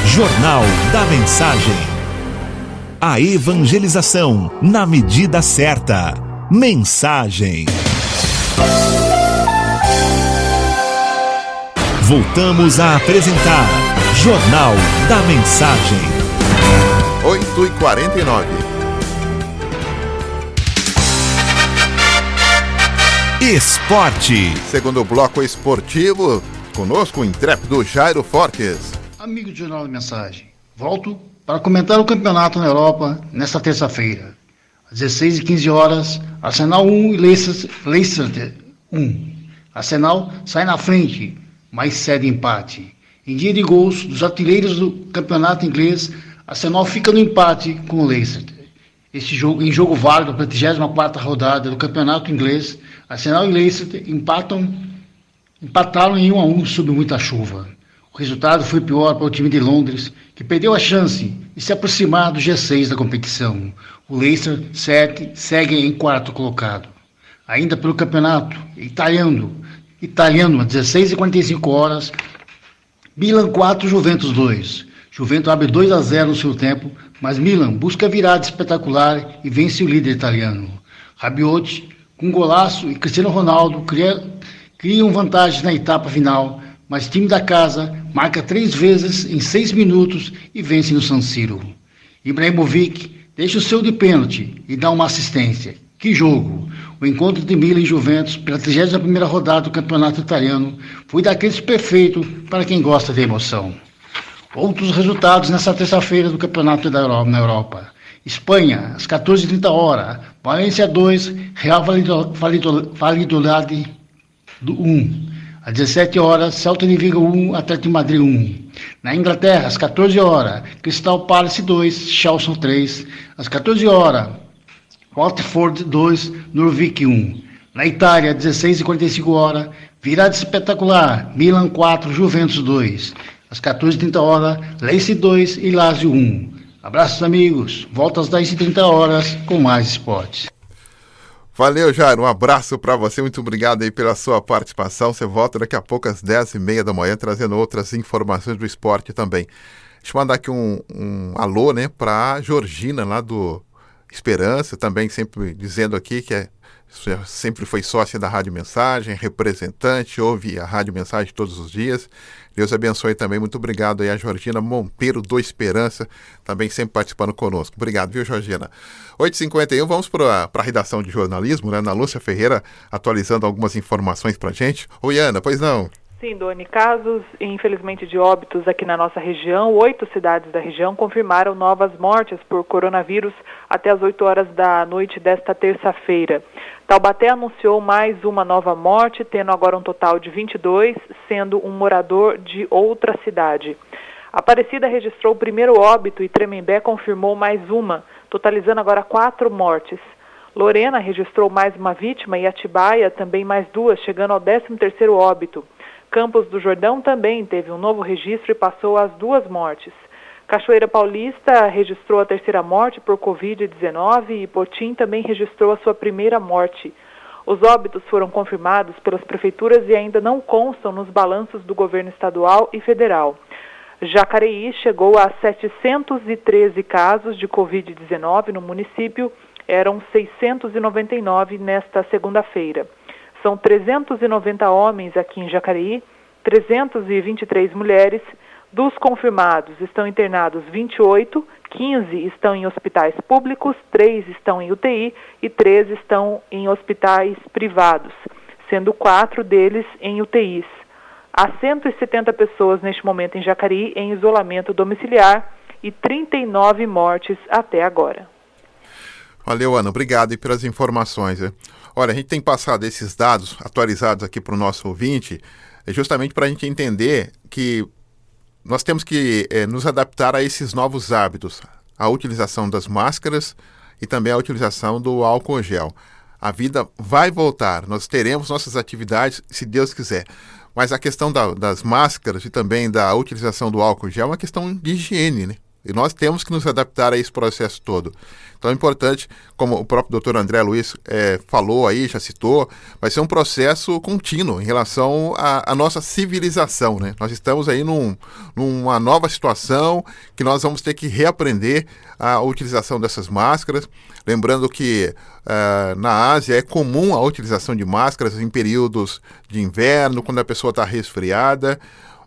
Jornal da Mensagem. A evangelização na medida certa. Mensagem. Voltamos a apresentar Jornal da Mensagem. 8h49. Esporte. Segundo bloco esportivo, conosco o intrépido Jairo Fortes. Amigo do Jornal da Mensagem, volto para comentar o campeonato na Europa nesta terça-feira. Às 16h15, Arsenal 1 e Leicester 1. Arsenal sai na frente, mas cede empate. Em dia de gols dos artilheiros do campeonato inglês, Arsenal fica no empate com o Leicester. Este jogo, em jogo válido para a 34ª rodada do campeonato inglês, Arsenal e Leicester empataram em 1-1 sob muita chuva. O resultado foi pior para o time de Londres, que perdeu a chance de se aproximar do G6 da competição. O Leicester segue em quarto colocado. Ainda pelo campeonato italiano às 16h45, Milan 4, Juventus 2. Juventus abre 2-0 no seu tempo, mas Milan busca a virada espetacular e vence o líder italiano. Rabiot, com golaço, e Cristiano Ronaldo criam vantagem na etapa final, mas o time da casa marca 3 vezes em 6 minutos e vence no San Siro. Ibrahimovic deixa o seu de pênalti e dá uma assistência. Que jogo! O encontro de Milan e Juventus pela 31ª rodada do campeonato italiano foi daqueles perfeito para quem gosta de emoção. Outros resultados nesta terça-feira do campeonato na Europa. Espanha, às 14h30, Valência 2, Real Valladolid 1. Às 17h, Celta de Vigo 1, Atlético de Madrid 1. Na Inglaterra, às 14h, Crystal Palace 2, Chelsea 3. Às 14h, Watford 2, Norwich 1. Na Itália, às 16h45, virada espetacular, Milan 4, Juventus 2. Às 14h30, Lecce 2 e Lazio 1. Abraços, amigos. Volto às 10h30 com mais esportes. Valeu, Jairo. Um abraço para você. Muito obrigado aí pela sua participação. Você volta daqui a pouco às 10h30 da manhã, trazendo outras informações do esporte também. Deixa eu mandar aqui um alô, né, para Georgina, lá do Esperança, também sempre dizendo aqui que sempre foi sócia da Rádio Mensagem, representante, ouve a Rádio Mensagem todos os dias. Deus abençoe também. Muito obrigado aí a Georgina Monteiro do Esperança, também sempre participando conosco. Obrigado, viu, Georgina? 8h51, vamos para a redação de jornalismo, né? Ana Lúcia Ferreira atualizando algumas informações para gente. Oi, Ana, pois não? Sim, Doni, casos, infelizmente, de óbitos aqui na nossa região. 8 cidades da região confirmaram novas mortes por coronavírus até as 8 horas da noite desta terça-feira. Taubaté anunciou mais uma nova morte, tendo agora um total de 22, sendo um morador de outra cidade. Aparecida registrou o primeiro óbito e Tremembé confirmou mais uma, totalizando agora 4 mortes. Lorena registrou mais uma vítima e Atibaia também mais 2, chegando ao 13º óbito. Campos do Jordão também teve um novo registro e passou às 2 mortes. Cachoeira Paulista registrou a 3ª morte por Covid-19 e Potim também registrou a sua primeira morte. Os óbitos foram confirmados pelas prefeituras e ainda não constam nos balanços do governo estadual e federal. Jacareí chegou a 713 casos de Covid-19 no município, eram 699 nesta segunda-feira. São 390 homens aqui em Jacareí, 323 mulheres. Dos confirmados estão internados 28, 15 estão em hospitais públicos, 3 estão em UTI e 3 estão em hospitais privados, sendo 4 deles em UTIs. Há 170 pessoas neste momento em Jacareí em isolamento domiciliar e 39 mortes até agora. Valeu, Ana. Obrigado pelas informações. Olha, a gente tem passado esses dados atualizados aqui para o nosso ouvinte, justamente para a gente entender que nós temos que nos adaptar a esses novos hábitos, a utilização das máscaras e também a utilização do álcool gel. A vida vai voltar, nós teremos nossas atividades, se Deus quiser. Mas a questão das máscaras e também da utilização do álcool gel é uma questão de higiene, né? E nós temos que nos adaptar a esse processo todo. Então é importante, como o próprio Dr. André Luiz falou aí, já citou, vai ser um processo contínuo em relação à nossa civilização, né? Nós estamos aí numa nova situação que nós vamos ter que reaprender a utilização dessas máscaras. Lembrando que na Ásia é comum a utilização de máscaras em períodos de inverno, quando a pessoa está resfriada.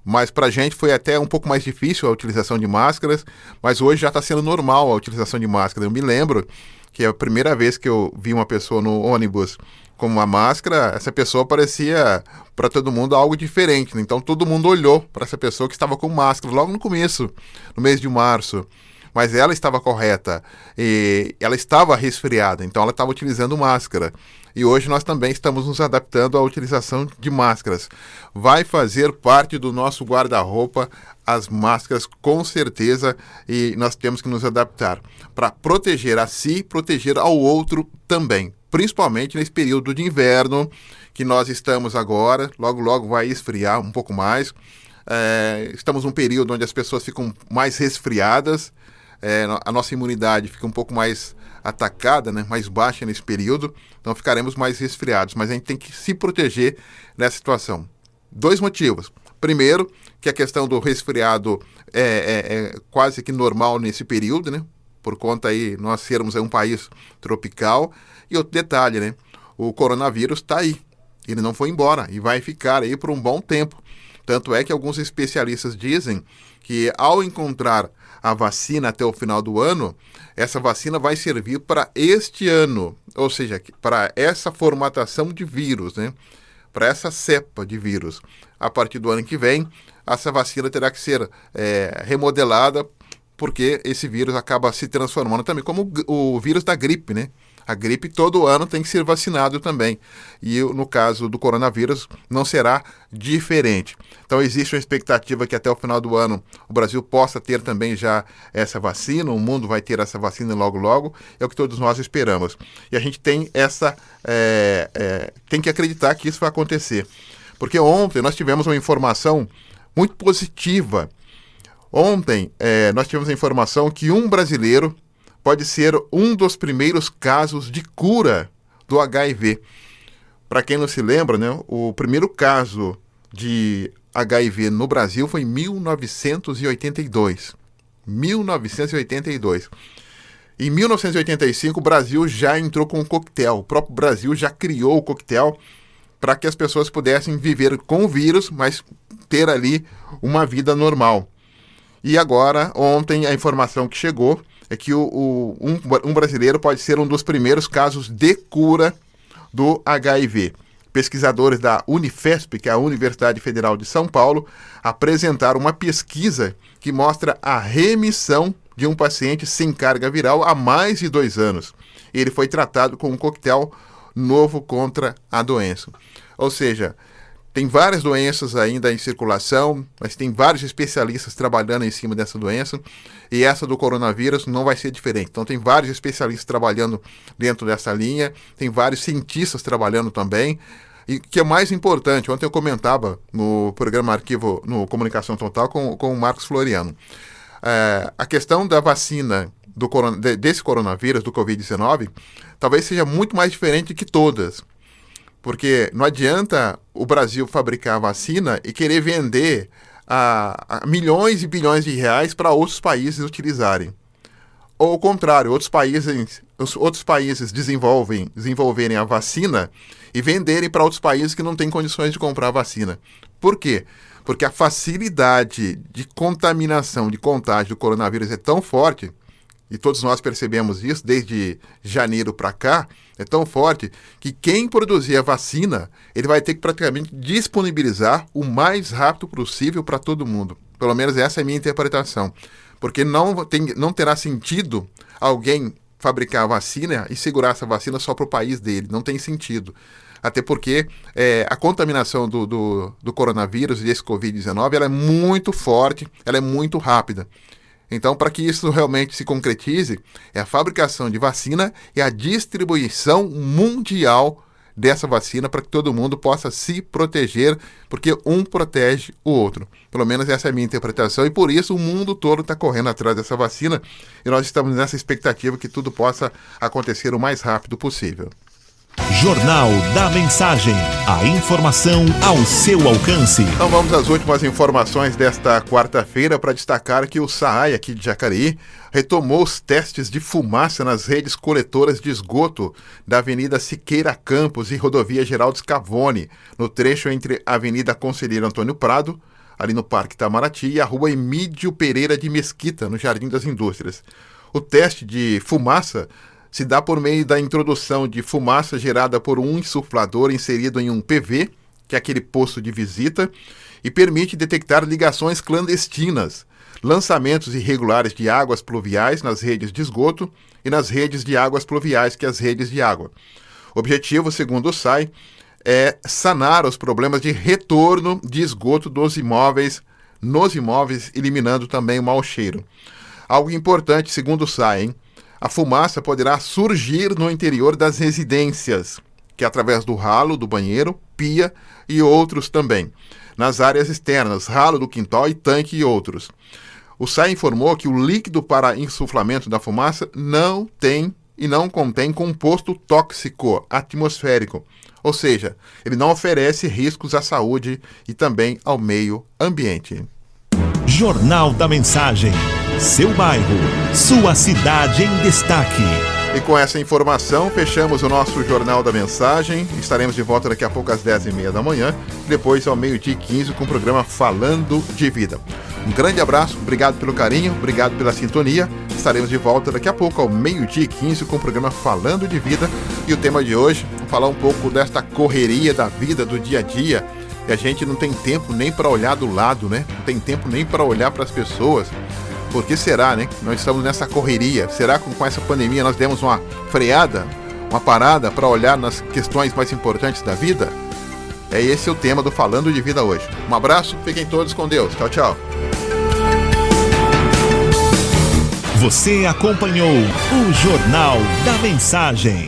Mas para a gente foi até um pouco mais difícil a utilização de máscaras, mas hoje já está sendo normal a utilização de máscara. Eu me lembro que a primeira vez que eu vi uma pessoa no ônibus com uma máscara, essa pessoa parecia para todo mundo algo diferente, né? Então todo mundo olhou para essa pessoa que estava com máscara logo no começo, no mês de março. Mas ela estava correta e ela estava resfriada, então ela estava utilizando máscara. E hoje nós também estamos nos adaptando à utilização de máscaras. Vai fazer parte do nosso guarda-roupa as máscaras, com certeza, e nós temos que nos adaptar para proteger a si e proteger ao outro também. Principalmente nesse período de inverno que nós estamos agora, logo vai esfriar um pouco mais. Estamos num período onde as pessoas ficam mais resfriadas, a nossa imunidade fica um pouco mais atacada, né, mais baixa nesse período, então ficaremos mais resfriados, mas a gente tem que se proteger nessa situação. 2 motivos. Primeiro, que a questão do resfriado é quase que normal nesse período, né, por conta aí nós sermos um país tropical. E outro detalhe, né, o coronavírus está aí, ele não foi embora e vai ficar aí por um bom tempo. Tanto é que alguns especialistas dizem que ao encontrar a vacina até o final do ano, essa vacina vai servir para este ano, ou seja, para essa formatação de vírus, né? Para essa cepa de vírus. A partir do ano que vem, essa vacina terá que ser remodelada, porque esse vírus acaba se transformando também como o vírus da gripe, né? A gripe todo ano tem que ser vacinado também. E no caso do coronavírus não será diferente. Então existe uma expectativa que até o final do ano o Brasil possa ter também já essa vacina, o mundo vai ter essa vacina logo, é o que todos nós esperamos. E a gente tem tem que acreditar que isso vai acontecer. Porque ontem nós tivemos uma informação muito positiva. Ontem nós tivemos a informação que um brasileiro pode ser um dos primeiros casos de cura do HIV. Para quem não se lembra, né, o primeiro caso de HIV no Brasil foi em 1982. 1982. Em 1985, o Brasil já entrou com um coquetel. O próprio Brasil já criou o coquetel para que as pessoas pudessem viver com o vírus, mas ter ali uma vida normal. E agora, ontem, a informação que chegou é que um brasileiro pode ser um dos primeiros casos de cura do HIV. pesquisadores da Unifesp, que é a Universidade Federal de São Paulo, apresentaram uma pesquisa que mostra a remissão de um paciente sem carga viral há mais de 2 anos. Ele foi tratado com um coquetel novo contra a doença. Ou seja, tem várias doenças ainda em circulação, mas tem vários especialistas trabalhando em cima dessa doença, e essa do coronavírus não vai ser diferente. Então tem vários especialistas trabalhando dentro dessa linha, tem vários cientistas trabalhando também, e que é mais importante, ontem eu comentava no programa Arquivo, no Comunicação Total, com o Marcos Floriano. A questão da vacina desse coronavírus, do Covid-19, talvez seja muito mais diferente que todas. Porque não adianta o Brasil fabricar a vacina e querer vender a milhões e bilhões de reais para outros países utilizarem. Ou ao contrário, outros países desenvolverem a vacina e venderem para outros países que não têm condições de comprar a vacina. Por quê? Porque a facilidade de contaminação, de contágio do coronavírus é tão forte, e todos nós percebemos isso desde janeiro para cá, é tão forte que quem produzir a vacina, ele vai ter que praticamente disponibilizar o mais rápido possível para todo mundo. Pelo menos essa é a minha interpretação. Porque não terá sentido alguém fabricar a vacina e segurar essa vacina só para o país dele. Não tem sentido. Até porque a contaminação do coronavírus e desse Covid-19 ela é muito forte, ela é muito rápida. Então, para que isso realmente se concretize, é a fabricação de vacina e a distribuição mundial dessa vacina para que todo mundo possa se proteger, porque um protege o outro. Pelo menos essa é a minha interpretação, e por isso o mundo todo está correndo atrás dessa vacina, e nós estamos nessa expectativa que tudo possa acontecer o mais rápido possível. Jornal da Mensagem. A informação ao seu alcance. Então vamos às últimas informações desta quarta-feira para destacar que o SAAI aqui de Jacareí retomou os testes de fumaça nas redes coletoras de esgoto da Avenida Siqueira Campos e Rodovia Geraldo Scavone, no trecho entre a Avenida Conselheiro Antônio Prado, ali no Parque Itamaraty, e a Rua Emídio Pereira de Mesquita, no Jardim das Indústrias. O teste de fumaça se dá por meio da introdução de fumaça gerada por um insuflador inserido em um PV, que é aquele posto de visita, e permite detectar ligações clandestinas, lançamentos irregulares de águas pluviais nas redes de esgoto e nas redes de águas pluviais, que é as redes de água. O objetivo, segundo o SAAI, é sanar os problemas de retorno de esgoto nos imóveis, eliminando também o mau cheiro. Algo importante, segundo o SAAI, hein? A fumaça poderá surgir no interior das residências, que é através do ralo do banheiro, pia e outros também. Nas áreas externas, ralo do quintal e tanque e outros. O SAAI informou que o líquido para insuflamento da fumaça não tem e não contém composto tóxico atmosférico, ou seja, ele não oferece riscos à saúde e também ao meio ambiente. Jornal da Mensagem. Seu bairro, sua cidade em destaque. E com essa informação, fechamos o nosso Jornal da Mensagem. Estaremos de volta daqui a pouco às 10h30 da manhã, depois ao 12h15 com o programa Falando de Vida. Um grande abraço, obrigado pelo carinho, obrigado pela sintonia. Estaremos de volta daqui a pouco ao 12h15 com o programa Falando de Vida. E o tema de hoje, vamos falar um pouco desta correria da vida, do dia a dia. E a gente não tem tempo nem para olhar do lado, né? Não tem tempo nem para olhar para as pessoas. Por que será, né? Nós estamos nessa correria. Será que com essa pandemia nós demos uma freada, uma parada para olhar nas questões mais importantes da vida? Esse é o tema do Falando de Vida hoje. Um abraço, fiquem todos com Deus. Tchau, tchau. Você acompanhou o Jornal da Mensagem.